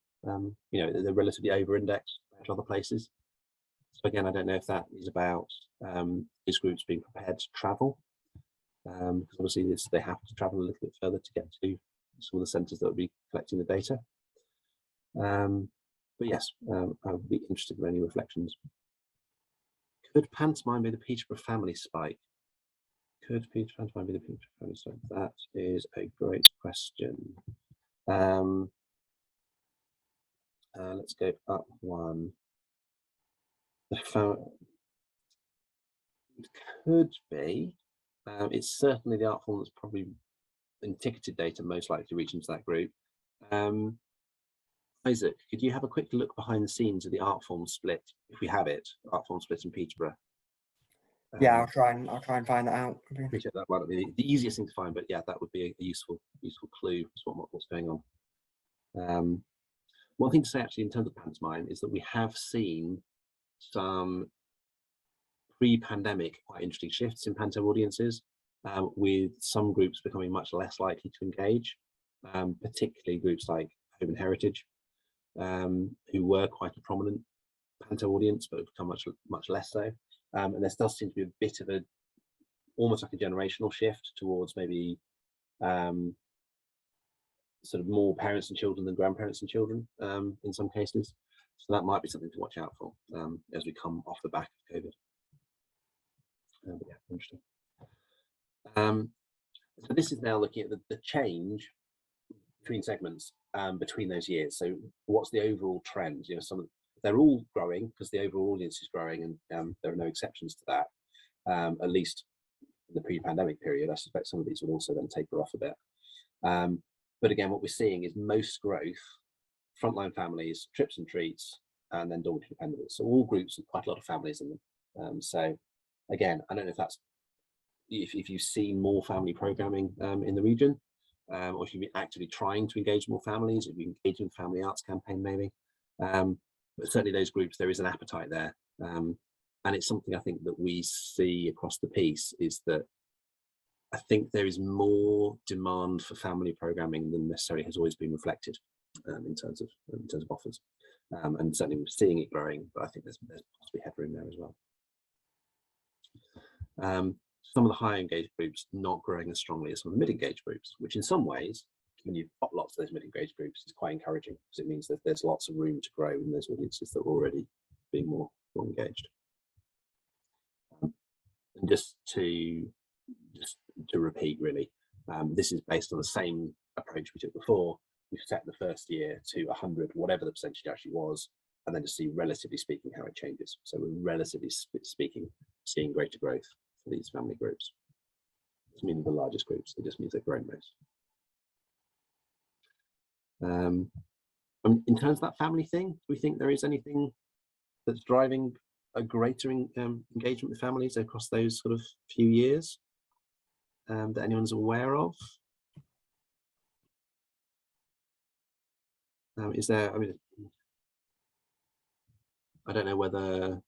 they're relatively over-indexed to other places. So again, I don't know if that is about these groups being prepared to travel, because obviously they have to travel a little bit further to get to some of the centres that will be collecting the data. But yes, I would be interested in any reflections. Could pantomime be the Peterborough family spike? Could pantomime be the Peterborough family spike? That is a great question. Let's go up one. It could be. It's certainly the art form that's probably in ticketed data most likely to reach into that group. Isaac, could you have a quick look behind the scenes of the art form split, if we have it, art form split in Peterborough? Yeah, I'll try and find that out. Appreciate that might not be the easiest thing to find, but yeah, that would be a useful clue as to what's going on. One thing to say actually in terms of pantomime is that we have seen some pre-pandemic quite interesting shifts in panto audiences. with some groups becoming much less likely to engage, particularly groups like Home and Heritage, who were quite a prominent panto audience, but have become much less so. And there does seem to be a bit of almost like a generational shift towards maybe sort of more parents and children than grandparents and children in some cases. So that might be something to watch out for as we come off the back of COVID. But yeah, interesting. So this is now looking at the change between segments between those years. So what's the overall trend? You know, they're all growing because the overall audience is growing, and there are no exceptions to that. At least in the pre-pandemic period, I suspect some of these will also then taper off a bit. But again, what we're seeing is most growth, frontline families, trips and treats, and then dormitory dependents. So all groups with quite a lot of families in them. So again, I don't know if that's if you've seen more family programming in the region, or if you've been actively trying to engage more families, if you're engaging family arts campaign maybe. But certainly those groups, there is an appetite there. And it's something I think that we see across the piece is that I think there is more demand for family programming than necessarily has always been reflected in terms of offers. And certainly we're seeing it growing, but I think there's possibly headroom there as well. Some of the higher engaged groups not growing as strongly as some of the mid-engaged groups, which in some ways, when you've got lots of those mid-engaged groups, is quite encouraging because it means that there's lots of room to grow in those audiences that are already being more engaged. And just to repeat, really, this is based on the same approach we took before. We've set the first year to 100, whatever the percentage actually was, and then to see, relatively speaking, how it changes. So we're relatively speaking seeing greater growth for these family groups. It doesn't mean the largest groups, it just means they're growing most. In terms of that family thing, do we think there is anything that's driving a greater engagement with families across those sort of few years that anyone's aware of? Is there, I mean, I don't know whether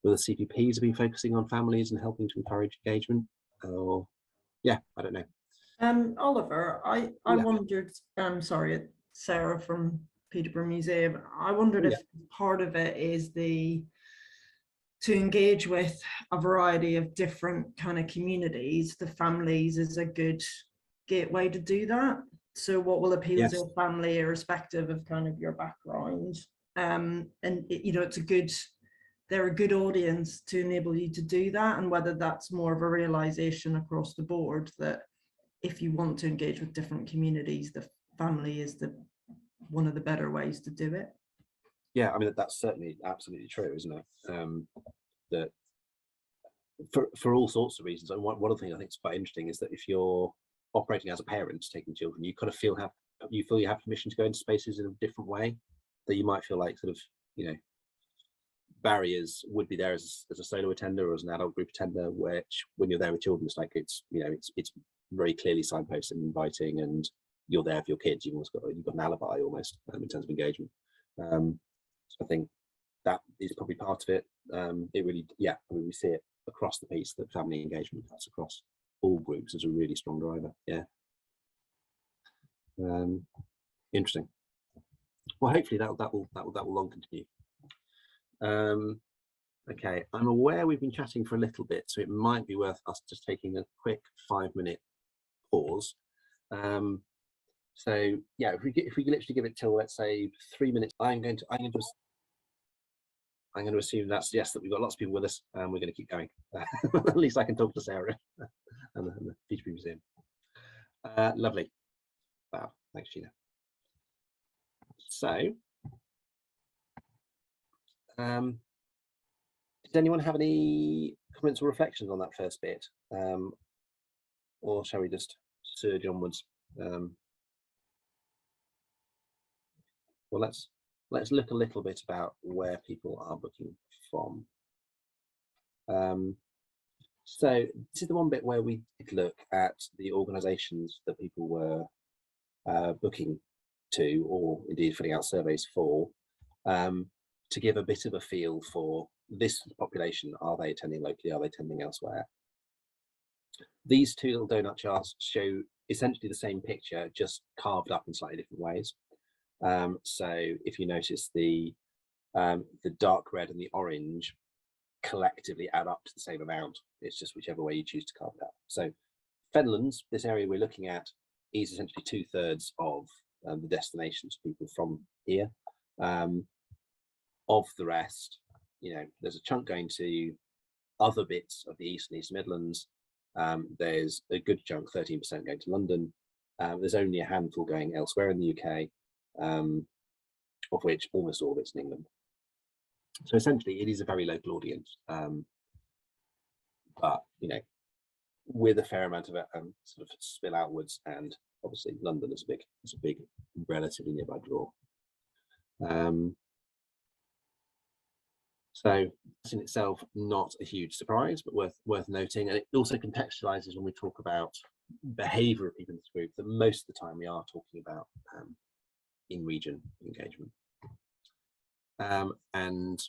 CPPs have been focusing on families and helping to encourage engagement, or yeah, I don't know. Oliver, I wondered, sorry, Sarah from Peterborough Museum, I wondered if part of it is to engage with a variety of different kind of communities, the families is a good gateway to do that. So what will appeal to a family irrespective of kind of your background? And you know, they're a good audience to enable you to do that, and whether that's more of a realization across the board that if you want to engage with different communities, the family is one of the better ways to do it. Yeah, I mean, that's certainly absolutely true, isn't it? That for all sorts of reasons. And one of the things I think is quite interesting is that if you're operating as a parent taking children, you kind of feel you have permission to go into spaces in a different way that you might feel like sort of, you know, barriers would be there as a solo attender or as an adult group attender, which when you're there with children, it's like it's very clearly signposted and inviting, and you're there for your kids. You've got an alibi almost in terms of engagement. So I think that is probably part of it. It really, I mean, we see it across the piece that family engagement cuts across all groups as a really strong driver. Yeah. Interesting. Well, hopefully that will long continue. Okay, I'm aware we've been chatting for a little bit, so it might be worth us just taking a quick 5-minute pause. So yeah, if we literally give it till, let's say, 3 minutes, I'm going to assume that suggests that we've got lots of people with us, and we're going to keep going. At least I can talk to Sarah and the Peterborough Museum. Lovely. Wow, thanks, Gina. So, does anyone have any comments or reflections on that first bit, or shall we just surge onwards? Well, let's look a little bit about where people are booking from. So this is the one bit where we did look at the organisations that people were booking to, or indeed filling out surveys for, to give a bit of a feel for this population. Are they attending locally? Are they attending elsewhere? These two little donut charts show essentially the same picture, just carved up in slightly different ways. So if you notice the dark red and the orange collectively add up to the same amount. It's just whichever way you choose to carve it out. So Fenlands, this area we're looking at, is essentially 2/3 of the destinations people from here. Of the rest, there's a chunk going to other bits of the East and East Midlands. There's a good chunk, 13% going to London. There's only a handful going elsewhere in the UK, of which almost all of it's in England. So essentially, it is a very local audience, but with a fair amount of sort of spill outwards, and obviously London is a big, relatively nearby draw. So that's in itself not a huge surprise, but worth noting, and it also contextualizes when we talk about behaviour of people in this group that most of the time we are talking about in-region engagement. And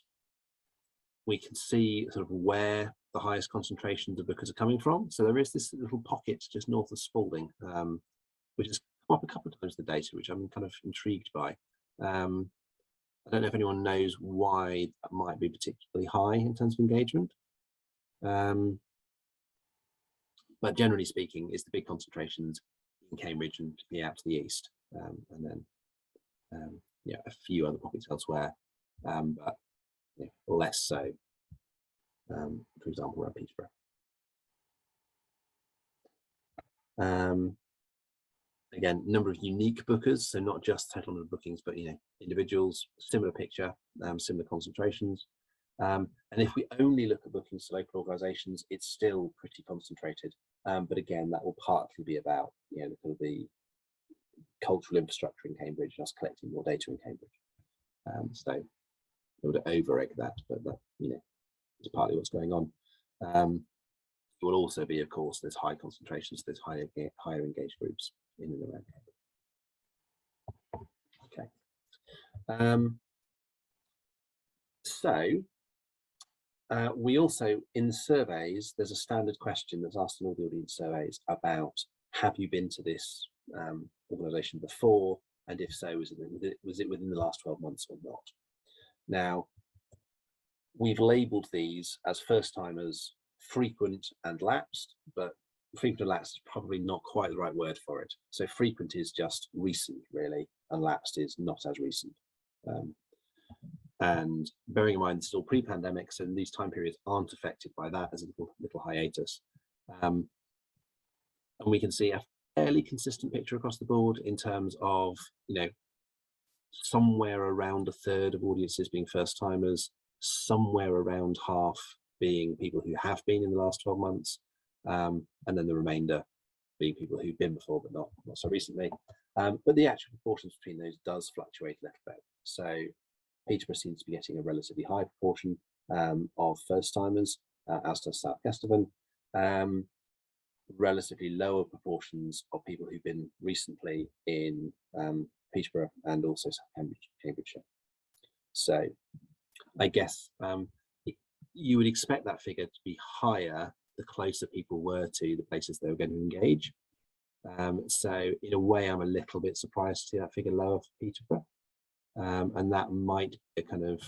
we can see sort of where the highest concentrations of bookers are coming from. So there is this little pocket just north of Spalding, which has come up a couple of times in the data, which I'm kind of intrigued by. I don't know if anyone knows why that might be particularly high in terms of engagement. But generally speaking, it's the big concentrations in Cambridge and out to the east, and then a few other pockets elsewhere, but less so, for example, around Peterborough. Again, number of unique bookers, so not just total number of bookings, but individuals, similar picture, similar concentrations. And if we only look at bookings to local organisations, it's still pretty concentrated. But again, that will partly be about the cultural infrastructure in Cambridge, and us collecting more data in Cambridge. So I would over-egg that, but that is partly what's going on. It will also be, of course, there's high concentrations, there's higher engaged groups in and around Cambridge. Okay. So we also, in the surveys, there's a standard question that's asked in all the audience surveys about, have you been to this organisation before? And if so, was it within the last 12 months or not? Now, we've labelled these as first-timers, frequent and lapsed, but frequent and lapsed is probably not quite the right word for it. So frequent is just recent, really, and lapsed is not as recent. And bearing in mind this is all pre-pandemic, so these time periods aren't affected by that as a little hiatus. And we can see a fairly consistent picture across the board in terms of, somewhere around 1/3 of audiences being first-timers, somewhere around half being people who have been in the last 12 months, and then the remainder being people who've been before but not so recently. But the actual proportions between those does fluctuate a little bit. So Peterborough seems to be getting a relatively high proportion of first-timers, as does South Lincolnshire. Relatively lower proportions of people who've been recently in Peterborough and also South Cambridgeshire. So I guess you would expect that figure to be higher the closer people were to the places they were going to engage. So in a way, I'm a little bit surprised to see that figure lower for Peterborough. And that might be a kind of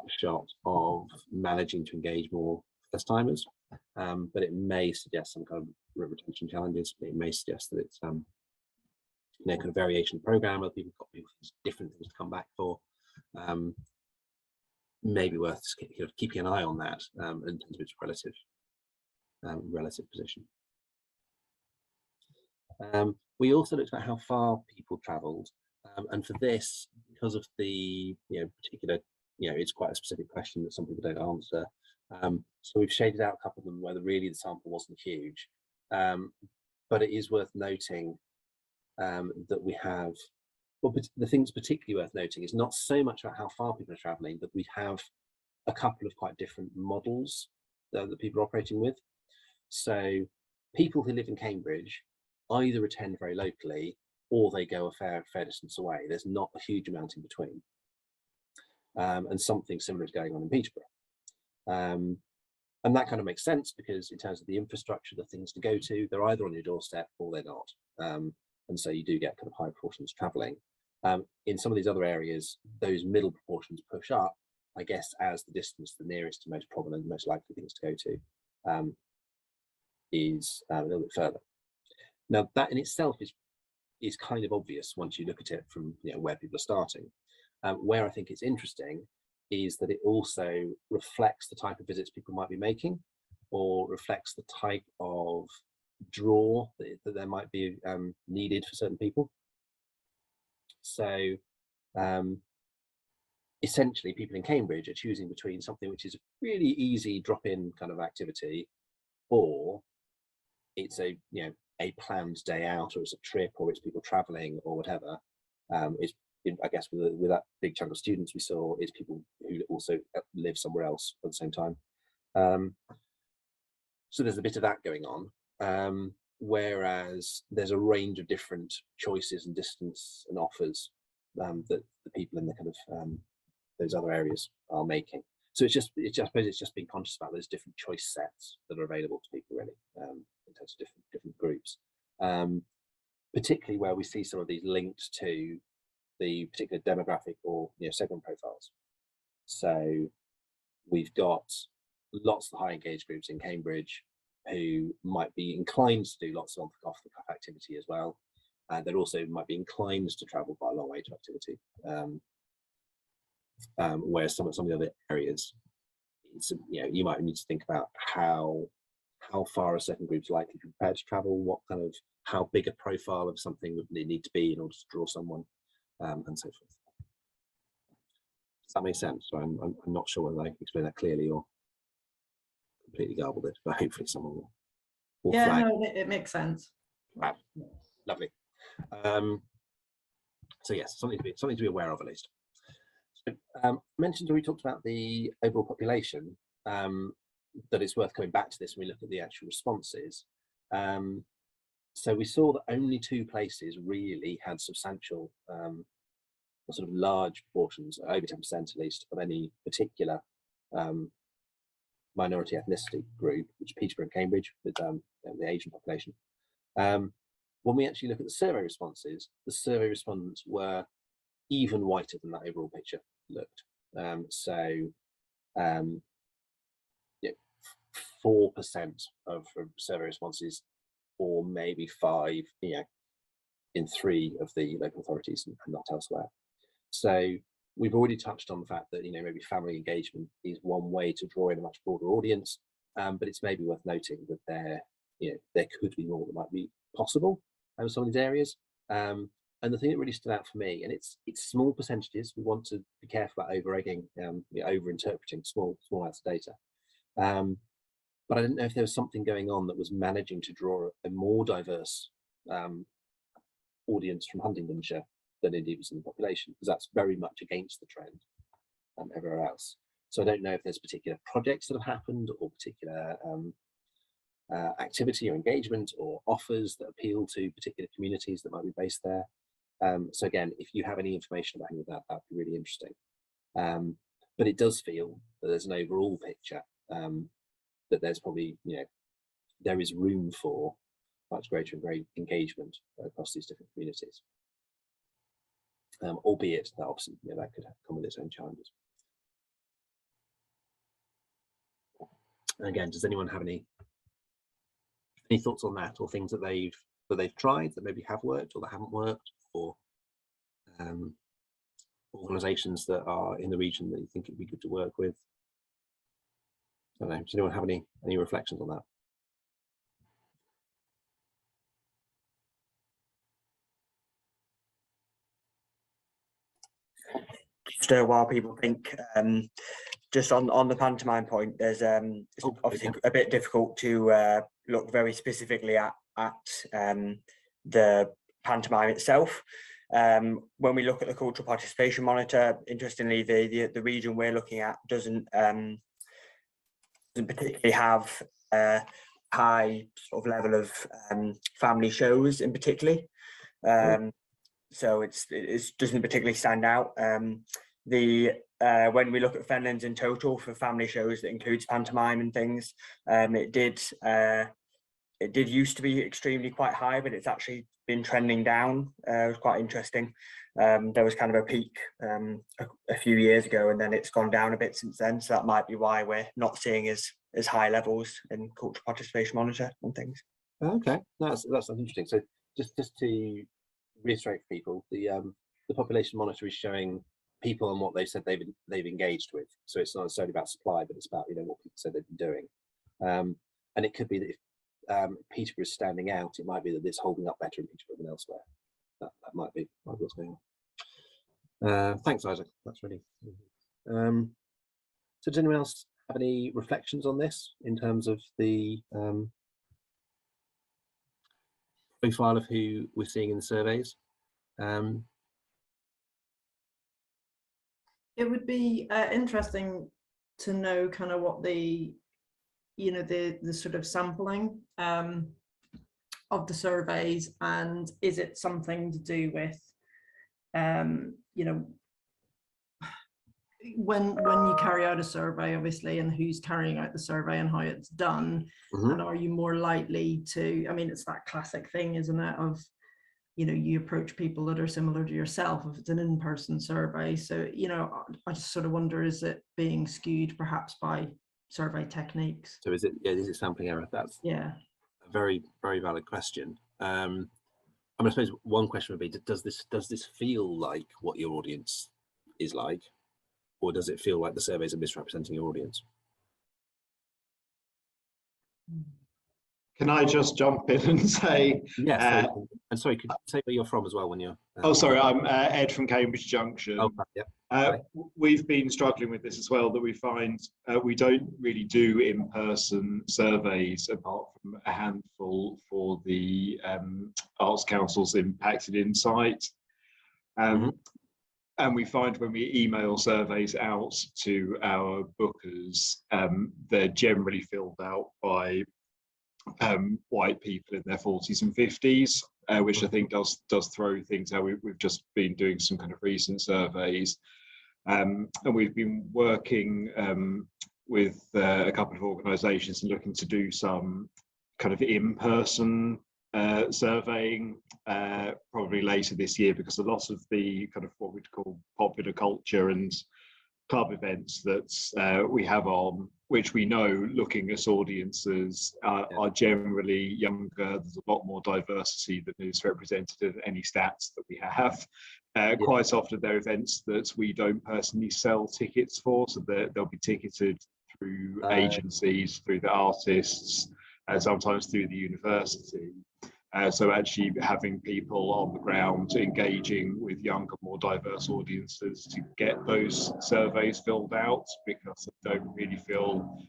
shot of managing to engage more first-timers, but it may suggest some kind of retention challenges. It may suggest that it's kind of variation program where people got different things to come back for. Maybe worth keeping an eye on that in terms of its relative position. We also looked at how far people travelled, and for this, because of the particular, it's quite a specific question that some people don't answer. So we've shaded out a couple of them where really the sample wasn't huge, but it is worth noting that we have. Well, the things particularly worth noting is not so much about how far people are travelling, but we have a couple of quite different models that people are operating with. So people who live in Cambridge either attend very locally or they go a fair distance away. There's not a huge amount in between. And something similar is going on in Peterborough. And that kind of makes sense because in terms of the infrastructure, the things to go to, they're either on your doorstep or they're not. And so you do get kind of high proportions traveling. In some of these other areas, those middle proportions push up, I guess, as the distance, the nearest and most prominent, most likely things to go to is a little bit further. Now, that in itself is kind of obvious once you look at it from where people are starting. Where I think it's interesting is that it also reflects the type of visits people might be making, or reflects the type of draw that there might be needed for certain people. So essentially, people in Cambridge are choosing between something which is a really easy drop-in kind of activity, or it's a planned day out, or it's a trip, or it's people traveling, or whatever. I guess with that big chunk of students we saw, is people who also live somewhere else at the same time. So there's a bit of that going on, whereas there's a range of different choices and distance and offers that the people in the kind of those other areas are making. So I suppose it's just being conscious about those different choice sets that are available to people, really, in terms of different groups, particularly where we see some of these linked to the particular demographic or segment profiles. So we've got lots of high engaged groups in Cambridge who might be inclined to do lots of off the cuff activity as well. They also might be inclined to travel quite a long way to activity. Whereas some of the other areas, you might need to think about how far a certain group's likely to be prepared to travel, what kind of, how big a profile of something would they need to be in order to draw someone, and so forth. Does that make sense? So I'm not sure whether I can explain that clearly or completely garbled it, but hopefully someone will flag. No, it makes sense. Wow. Lovely. So yes, something to be aware of at least. So, I mentioned when we talked about the overall population, that it's worth coming back to this when we look at the actual responses. So we saw that only 2 places really had substantial, sort of large proportions, over 10% at least, of any particular minority ethnicity group, which is Peterborough and Cambridge, with the Asian population. When we actually look at the survey responses, the survey respondents were even whiter than that overall picture looked. 4% of survey responses, or maybe 5, in 3 of the local authorities and not elsewhere. So we've already touched on the fact that maybe family engagement is one way to draw in a much broader audience, but it's maybe worth noting that there could be more that might be possible in some of these areas. And the thing that really stood out for me, and it's small percentages, we want to be careful about over-egging, over-interpreting small amounts of data. But I didn't know if there was something going on that was managing to draw a more diverse audience from Huntingdonshire than indeed was in the population, because that's very much against the trend everywhere else. So I don't know if there's particular projects that have happened, or particular activity or engagement or offers that appeal to particular communities that might be based there. So again, if you have any information about any of that, that'd be really interesting. But it does feel that there's an overall picture, that there's probably, there is room for much greater engagement across these different communities. Albeit that obviously, that could come with its own challenges. And again, does anyone have any thoughts on that, or things that they've tried that maybe have worked or that haven't worked, or organisations that are in the region that you think it'd be good to work with? I don't know. Does anyone have any reflections on that? Just while people think, just on the pantomime point, there's it's obviously a bit difficult to look very specifically at the pantomime itself. When we look at the cultural participation monitor, interestingly, the region we're looking at doesn't particularly have a high sort of level of family shows in particular. So it doesn't particularly stand out. The when we look at Fenlands in total for family shows that includes pantomime and things, it did used to be extremely quite high, but it's actually been trending down. It was quite interesting. There was kind of a peak a few years ago, and then it's gone down a bit since then. So that might be why we're not seeing as high levels in cultural participation monitor and things. Okay, that's interesting. So just to reiterate for people, the population monitor is showing people and what they've said they've engaged with. So it's not necessarily about supply, but it's about what people said they've been doing. And it could be that if Peterborough is standing out, it might be that it's holding up better in Peterborough than elsewhere. That might be what's going on. Thanks, Isaac. That's really. So does anyone else have any reflections on this in terms of the profile of who we're seeing in the surveys? It would be interesting to know kind of what the sort of sampling of the surveys, and is it something to do with when you carry out a survey, obviously, and who's carrying out the survey and how it's done, and are you more likely to, I mean, it's that classic thing, isn't it, of you approach people that are similar to yourself if it's an in-person survey. So I just sort of wonder, is it being skewed perhaps by survey techniques? So is it sampling error? That's a very, very valid question. I mean, I suppose one question would be, does this feel like what your audience is like, or does it feel like the surveys are misrepresenting your audience? Can I just jump in and say? Yes. And sorry, could you say where you're from as well when you're? Oh, sorry, I'm Ed from Cambridge Junction. Oh, yeah. We've been struggling with this as well, that we find we don't really do in-person surveys apart from a handful for the Arts Council's Impacted Insight. And we find when we email surveys out to our bookers, they're generally filled out by white people in their 40s and 50s, which I think does throw things out. We've just been doing some kind of recent surveys, and we've been working with a couple of organisations and looking to do some kind of in-person surveying probably later this year, because a lot of the kind of what we'd call popular culture and club events that we have on, which we know, looking at audiences, are generally younger. There's a lot more diversity than is represented in any stats that we have. Quite often they're events that we don't personally sell tickets for, so they'll be ticketed through agencies, through the artists, sometimes through the university. So actually having people on the ground engaging with younger, more diverse audiences to get those surveys filled out, because I don't really feel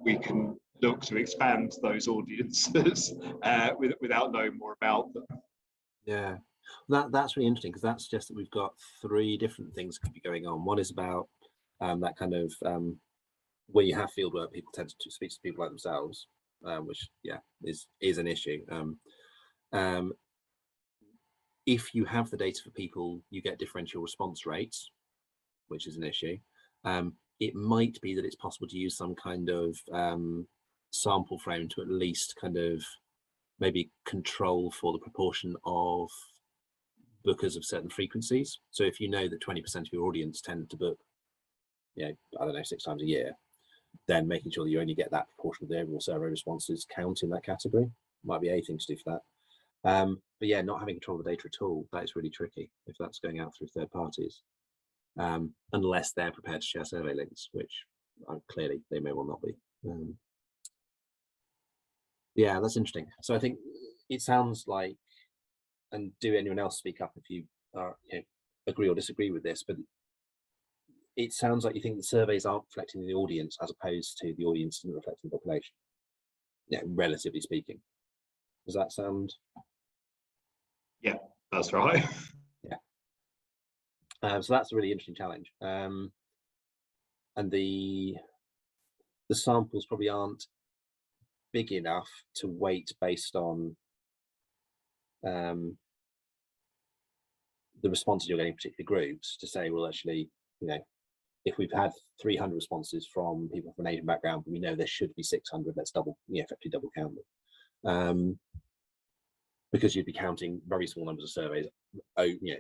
we can look to expand those audiences without knowing more about them. Yeah, that's really interesting, because that suggests that we've got three different things that could be going on. One is about that kind of where you have fieldwork, people tend to speak to people like themselves. Which is an issue. If you have the data for people, you get differential response rates, which is an issue. It might be that it's possible to use some kind of sample frame to at least kind of maybe control for the proportion of bookers of certain frequencies. So if you know that 20% of your audience tend to book, I don't know, 6 times a year, then making sure that you only get that proportion of the overall survey responses count in that category might be a thing to do for that. But yeah, not having control of the data at all, that is really tricky if that's going out through third parties, unless they're prepared to share survey links, which clearly they may well not be. Yeah, that's interesting. So I think it sounds like, and do anyone else speak up if you are, agree or disagree with this, but it sounds like you think the surveys are reflecting the audience as opposed to the audience isn't reflecting the population, relatively speaking. Does that sound? Yeah, that's right. Yeah. So that's a really interesting challenge. And the samples probably aren't big enough to weight based on the responses you're getting in particular groups to say, well, actually, if we've had 300 responses from people from an Asian background, we know there should be 600. Let's effectively double count them, because you'd be counting very small numbers of surveys,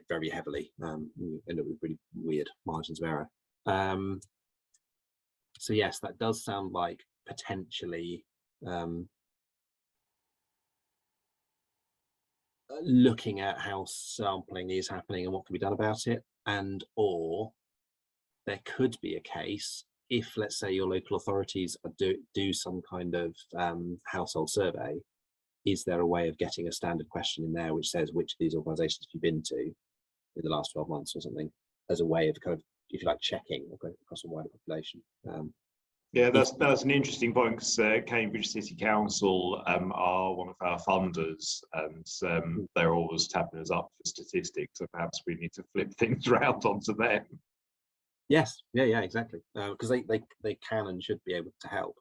very heavily. You end up with really weird margins of error. So yes, that does sound like potentially looking at how sampling is happening and what can be done about it, or there could be a case if, let's say, your local authorities do some kind of household survey. Is there a way of getting a standard question in there which says which of these organisations have you been to in the last 12 months or something, as a way of kind of, if you like, checking across a wider population? Yeah, that's an interesting point, because Cambridge City Council are one of our funders, and they're always tapping us up for statistics, so perhaps we need to flip things around onto them. Yes, yeah, exactly, because they can and should be able to help.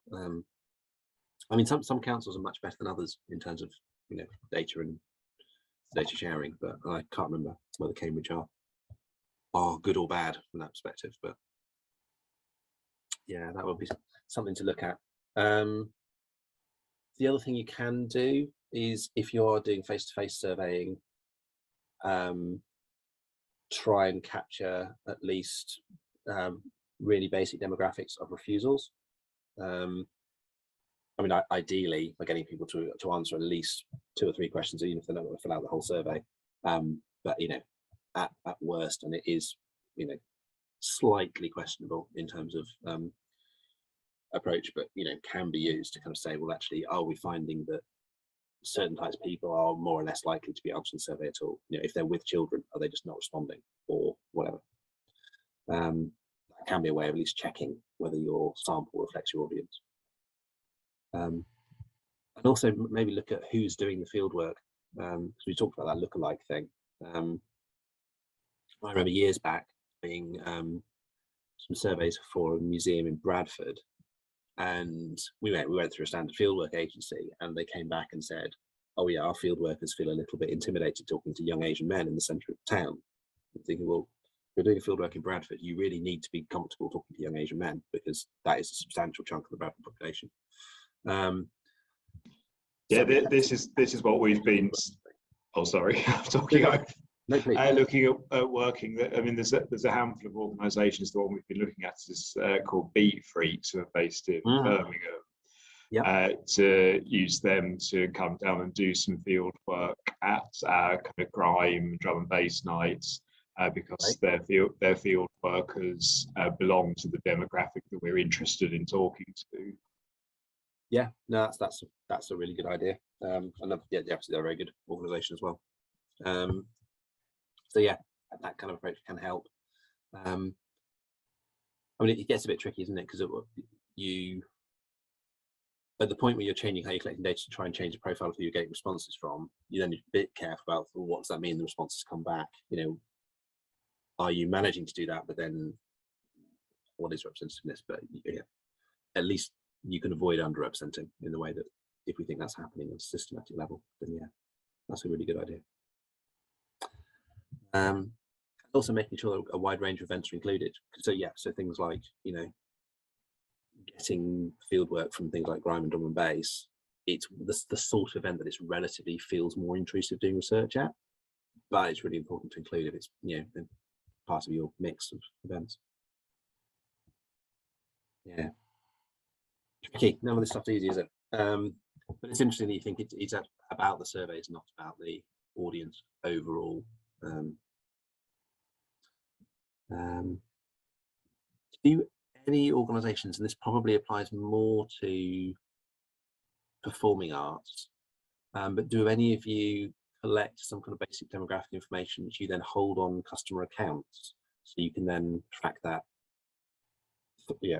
I mean, some councils are much better than others in terms of data and data sharing, but I can't remember whether Cambridge are good or bad from that perspective. But yeah, that would be something to look at. The other thing you can do is, if you're doing face-to-face surveying, try and capture at least really basic demographics of refusals. I mean, ideally, by getting people to answer at least 2 or 3 questions, even if they're not going to fill out the whole survey. But at worst, and it is slightly questionable in terms of approach, but can be used to kind of say, well, actually, are we finding that certain types of people are more or less likely to be answering the survey at all? If they're with children, are they just not responding, or whatever? That can be a way of at least checking whether your sample reflects your audience. And also maybe look at who's doing the field work, because we talked about that lookalike thing. I remember years back doing some surveys for a museum in Bradford, and we went through a standard fieldwork agency, and they came back and said, oh yeah, our field workers feel a little bit intimidated talking to young Asian men in the centre of town. I'm thinking, well, if you're doing a fieldwork in Bradford, you really need to be comfortable talking to young Asian men, because that is a substantial chunk of the Bradford population. Yeah, this is what we've been. Oh, sorry, I'm talking. No, please. Looking at working. I mean, there's a handful of organisations. The one we've been looking at is called Beat Freaks, who are based in Birmingham. Yeah. To use them to come down and do some field work at kind of grime, drum and bass nights, because their field workers belong to the demographic that we're interested in talking to. Yeah, no, that's a really good idea. And yeah, obviously they're a very good organisation as well. So yeah, that kind of approach can help. I mean, it gets a bit tricky, isn't it? Because you, at the point where you're changing how you're collecting data to try and change the profile of who you're getting responses from, you then need to be a bit careful about, well, what does that mean the responses come back? Are you managing to do that? But then what is representativeness? But yeah, at least you can avoid underrepresenting in the way that, if we think that's happening at a systematic level, then yeah, that's a really good idea. Also making sure a wide range of events are included. So yeah, so things like, getting fieldwork from things like grime and drum and bass, it's the sort of event that it's relatively feels more intrusive doing research at, but it's really important to include if it's part of your mix of events. Yeah. Okay, none of this stuff's easy, is it? But it's interesting that you think it's about the surveys, not about the audience overall. Do any organisations, and this probably applies more to performing arts, but do any of you collect some kind of basic demographic information which you then hold on customer accounts, so you can then track that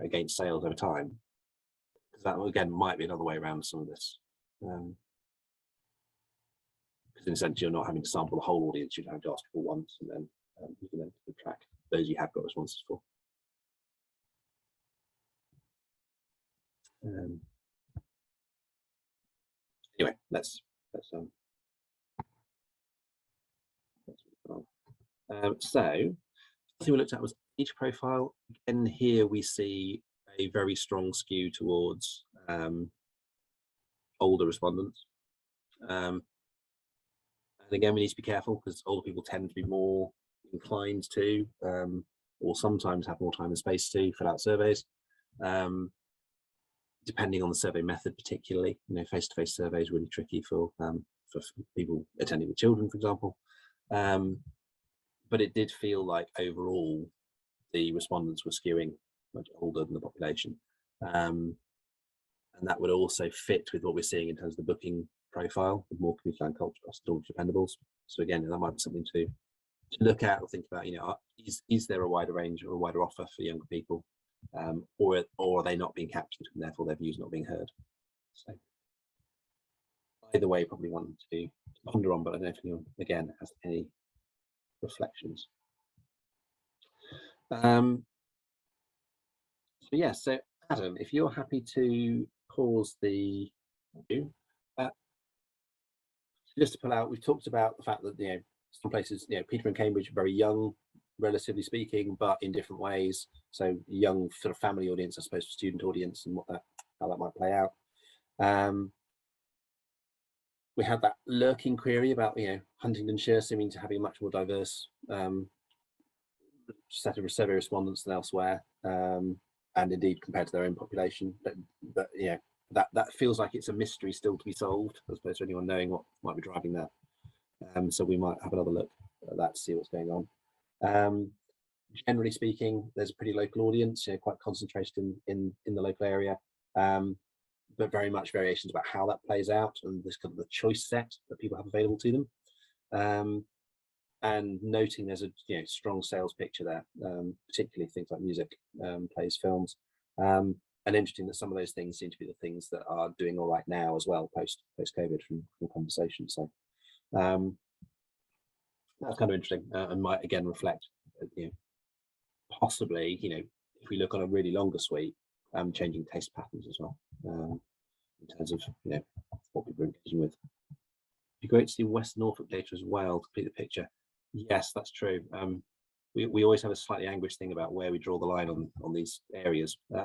against sales over time? Because that, again, might be another way around some of this. Because in a sense, you're not having to sample the whole audience, you have to ask people once, and then you can then track those you have got responses for. Anyway, let's so the thing we looked at was each profile, and here we see a very strong skew towards older respondents. And again, we need to be careful because older people tend to be more inclined to, or sometimes have more time and space to fill out surveys, depending on the survey method, particularly. You know, face-to-face survey is really tricky for people attending with children, for example. But it did feel like overall the respondents were skewing much older than the population, and that would also fit with what we're seeing in terms of the booking profile with more community land culture dependables. So again, that might be something to look at or think about. You know, is there a wider range or a wider offer for younger people, or are they not being captured and therefore their views not being heard? So either way, probably one to ponder on, but I don't know if anyone again has any reflections. So yeah, so Adam, if you're happy to pause the just to pull out, we've talked about the fact that, you know, some places, you know, Peterborough and Cambridge are very young, relatively speaking, but in different ways. So young sort of family audience, I suppose, for student audience, and how that might play out. We had that lurking query about, you know, Huntingdonshire seeming to have a much more diverse set of survey respondents than elsewhere, and indeed compared to their own population. But you know, that feels like it's a mystery still to be solved, as opposed to anyone knowing what might be driving that. So we might have another look at that to see what's going on. Generally speaking, there's a pretty local audience, you know, quite concentrated in the local area, but very much variations about how that plays out and this kind of the choice set that people have available to them. And noting there's a, you know, strong sales picture there, particularly things like music, plays, films, and interesting that some of those things seem to be the things that are doing all right now as well, post COVID from conversation. So that's kind of interesting, and might again reflect, you know, possibly, you know, if we look on a really longer sweep, changing taste patterns as well, in terms of, you know, what people are engaging with. It'd be great to see West Norfolk data as well to complete the picture. Yes, that's true. We always have a slightly anguished thing about where we draw the line on these areas. We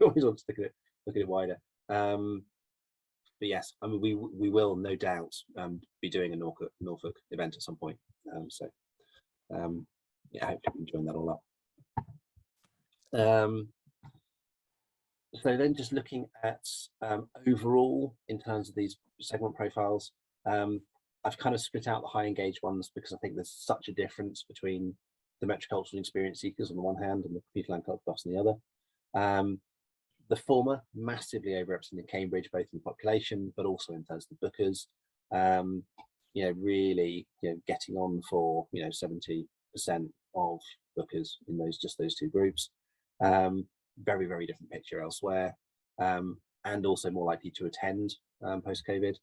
always want to look at it wider. But yes, I mean, we will no doubt be doing a Norfolk event at some point. Yeah, I hope you can join that all up. So then just looking at overall in terms of these segment profiles, I've kind of split out the high engaged ones because I think there's such a difference between the metrocultural experience seekers on the one hand and the community land culture buffs on the other. The former massively overrepresented in Cambridge, both in population but also in terms of the bookers. You know, really, you know, getting on for, you know, 70% of bookers in those two groups. Very, very different picture elsewhere, and also more likely to attend post-COVID.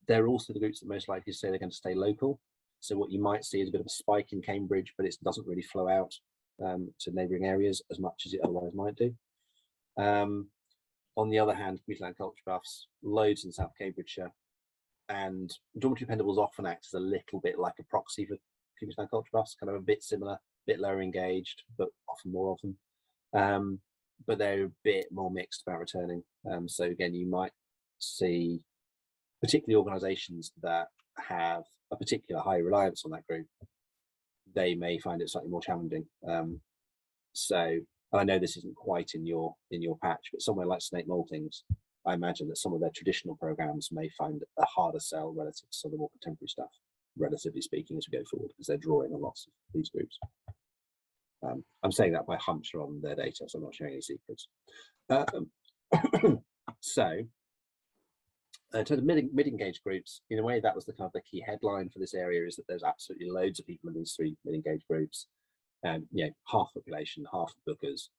They're also the groups that most likely to say they're going to stay local. So what you might see is a bit of a spike in Cambridge, but it doesn't really flow out to neighbouring areas as much as it otherwise might do. On the other hand, community land culture buffs, loads in South Cambridgeshire, and dormitory dependables often act as a little bit like a proxy for community land culture buffs, kind of a bit similar, a bit lower engaged, but often more of them. But they're a bit more mixed about returning. So again, you might see particularly organisations that have a particular high reliance on that group, they may find it slightly more challenging. So I know this isn't quite in your patch, but somewhere like Snake Maltings, I imagine that some of their traditional programs may find a harder sell relative to some of the more contemporary stuff, relatively speaking, as we go forward, because they're drawing on lots of these groups. I'm saying that by hunch on their data, so I'm not sharing any secrets. So in terms of mid-engaged groups, in a way, that was the kind of the key headline for this area, is that there's absolutely loads of people in these three mid-engaged groups. You know, half population, half bookers,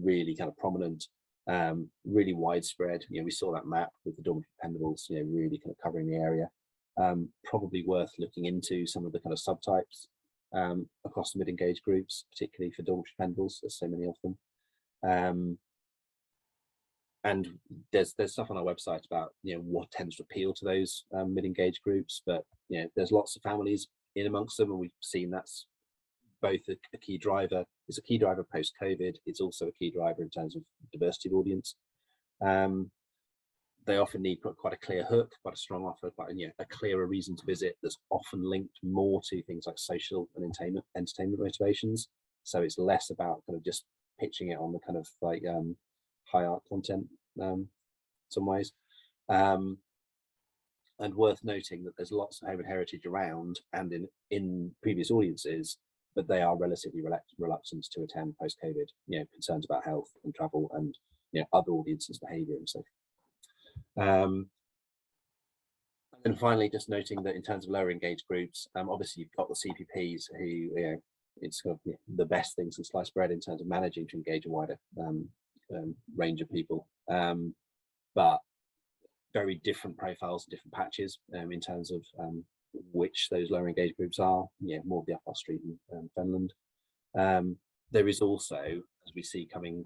really kind of prominent, really widespread. You know, we saw that map with the dormitory dependables, you know, really kind of covering the area. Probably worth looking into some of the kind of subtypes across the mid-engaged groups, particularly for dormitory dependables. There's so many of them. And there's stuff on our website about, you know, what tends to appeal to those mid-engaged groups, but you know, there's lots of families in amongst them, and we've seen that's both a key driver. It's a key driver post-COVID. It's also a key driver in terms of diversity of audience. They often need quite a clear hook, quite a strong offer, quite a clearer reason to visit that's often linked more to things like social and entertainment motivations. So it's less about kind of just pitching it on the kind of like high art content some ways. And worth noting that there's lots of home and heritage around and in previous audiences, but they are relatively reluctant to attend post-COVID, concerns about health and travel and other audiences' behaviour and so. And finally, just noting that in terms of lower engaged groups, obviously you've got the CPPs who, it's kind of the best thing since sliced bread in terms of managing to engage a wider range of people, but very different profiles, different patches in terms of which those lower engaged groups are. More of the Upper Street and Fenland. There is also, as we see coming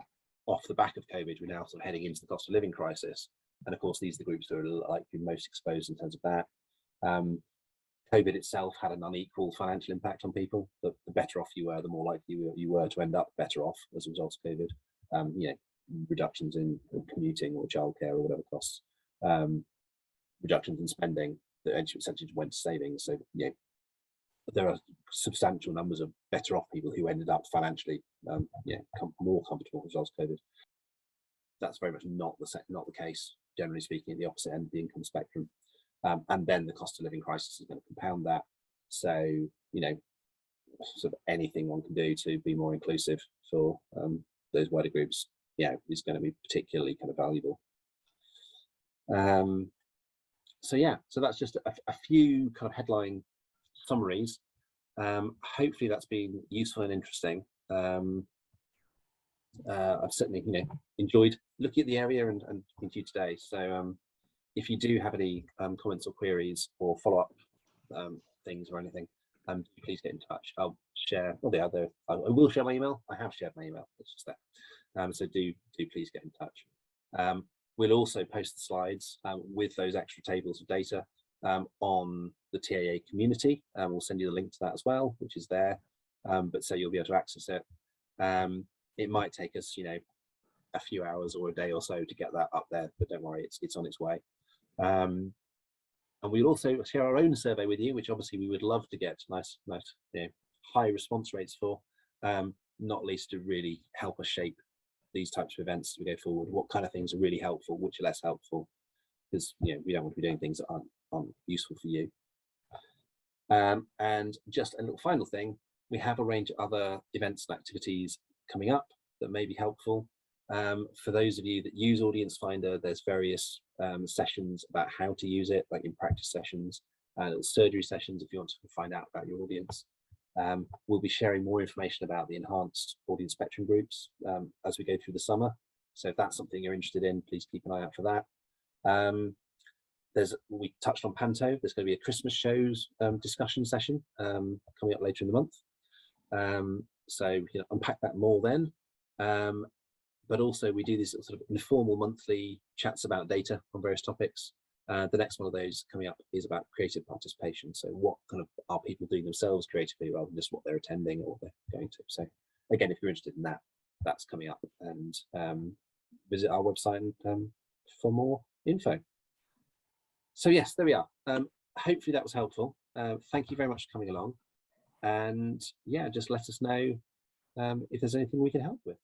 off the back of COVID, we're now sort of heading into the cost of living crisis. And of course, these are the groups that are likely most exposed in terms of that. COVID itself had an unequal financial impact on people. The better off you were, the more likely you were to end up better off as a result of COVID. Reductions in commuting or childcare or whatever costs, reductions in spending that essentially went to savings. So there are substantial numbers of better off people who ended up financially more comfortable as a result of COVID. That's very much not the case, generally speaking, at the opposite end of the income spectrum. And then the cost of living crisis is going to compound that. So, sort of anything one can do to be more inclusive for those wider groups, is going to be particularly kind of valuable. So that's just a few kind of headline summaries. Hopefully that's been useful and interesting. I've certainly enjoyed looking at the area and thinking to you today. So if you do have any comments or queries or follow-up things or anything, please get in touch. I'll share I will share my email. I have shared my email. It's just that. So do please get in touch. We'll also post the slides with those extra tables of data on the TAA community. We'll send you the link to that as well, which is there. But so you'll be able to access it. It might take us, a few hours or a day or so to get that up there, but don't worry, it's on its way. And we'll also share our own survey with you, which obviously we would love to get nice, high response rates for, not least to really help us shape these types of events as we go forward. What kind of things are really helpful, which are less helpful, because we don't want to be doing things that aren't useful for you. And just a little final thing, we have a range of other events and activities coming up that may be helpful. For those of you that use Audience Finder, there's various sessions about how to use it, like in practice sessions, little surgery sessions if you want to find out about your audience. We'll be sharing more information about the enhanced audience spectrum groups as we go through the summer. So if that's something you're interested in, please keep an eye out for that. We touched on Panto. There's going to be a Christmas shows discussion session coming up later in the month. So we can unpack that more then. But also we do these sort of informal monthly chats about data on various topics. The next one of those coming up is about creative participation. So what kind of are people doing themselves creatively rather than just what they're attending or they're going to. So again, if you're interested in that, that's coming up, and visit our website for more info. So yes, there we are. Hopefully that was helpful. Thank you very much for coming along. And yeah, just let us know if there's anything we can help with.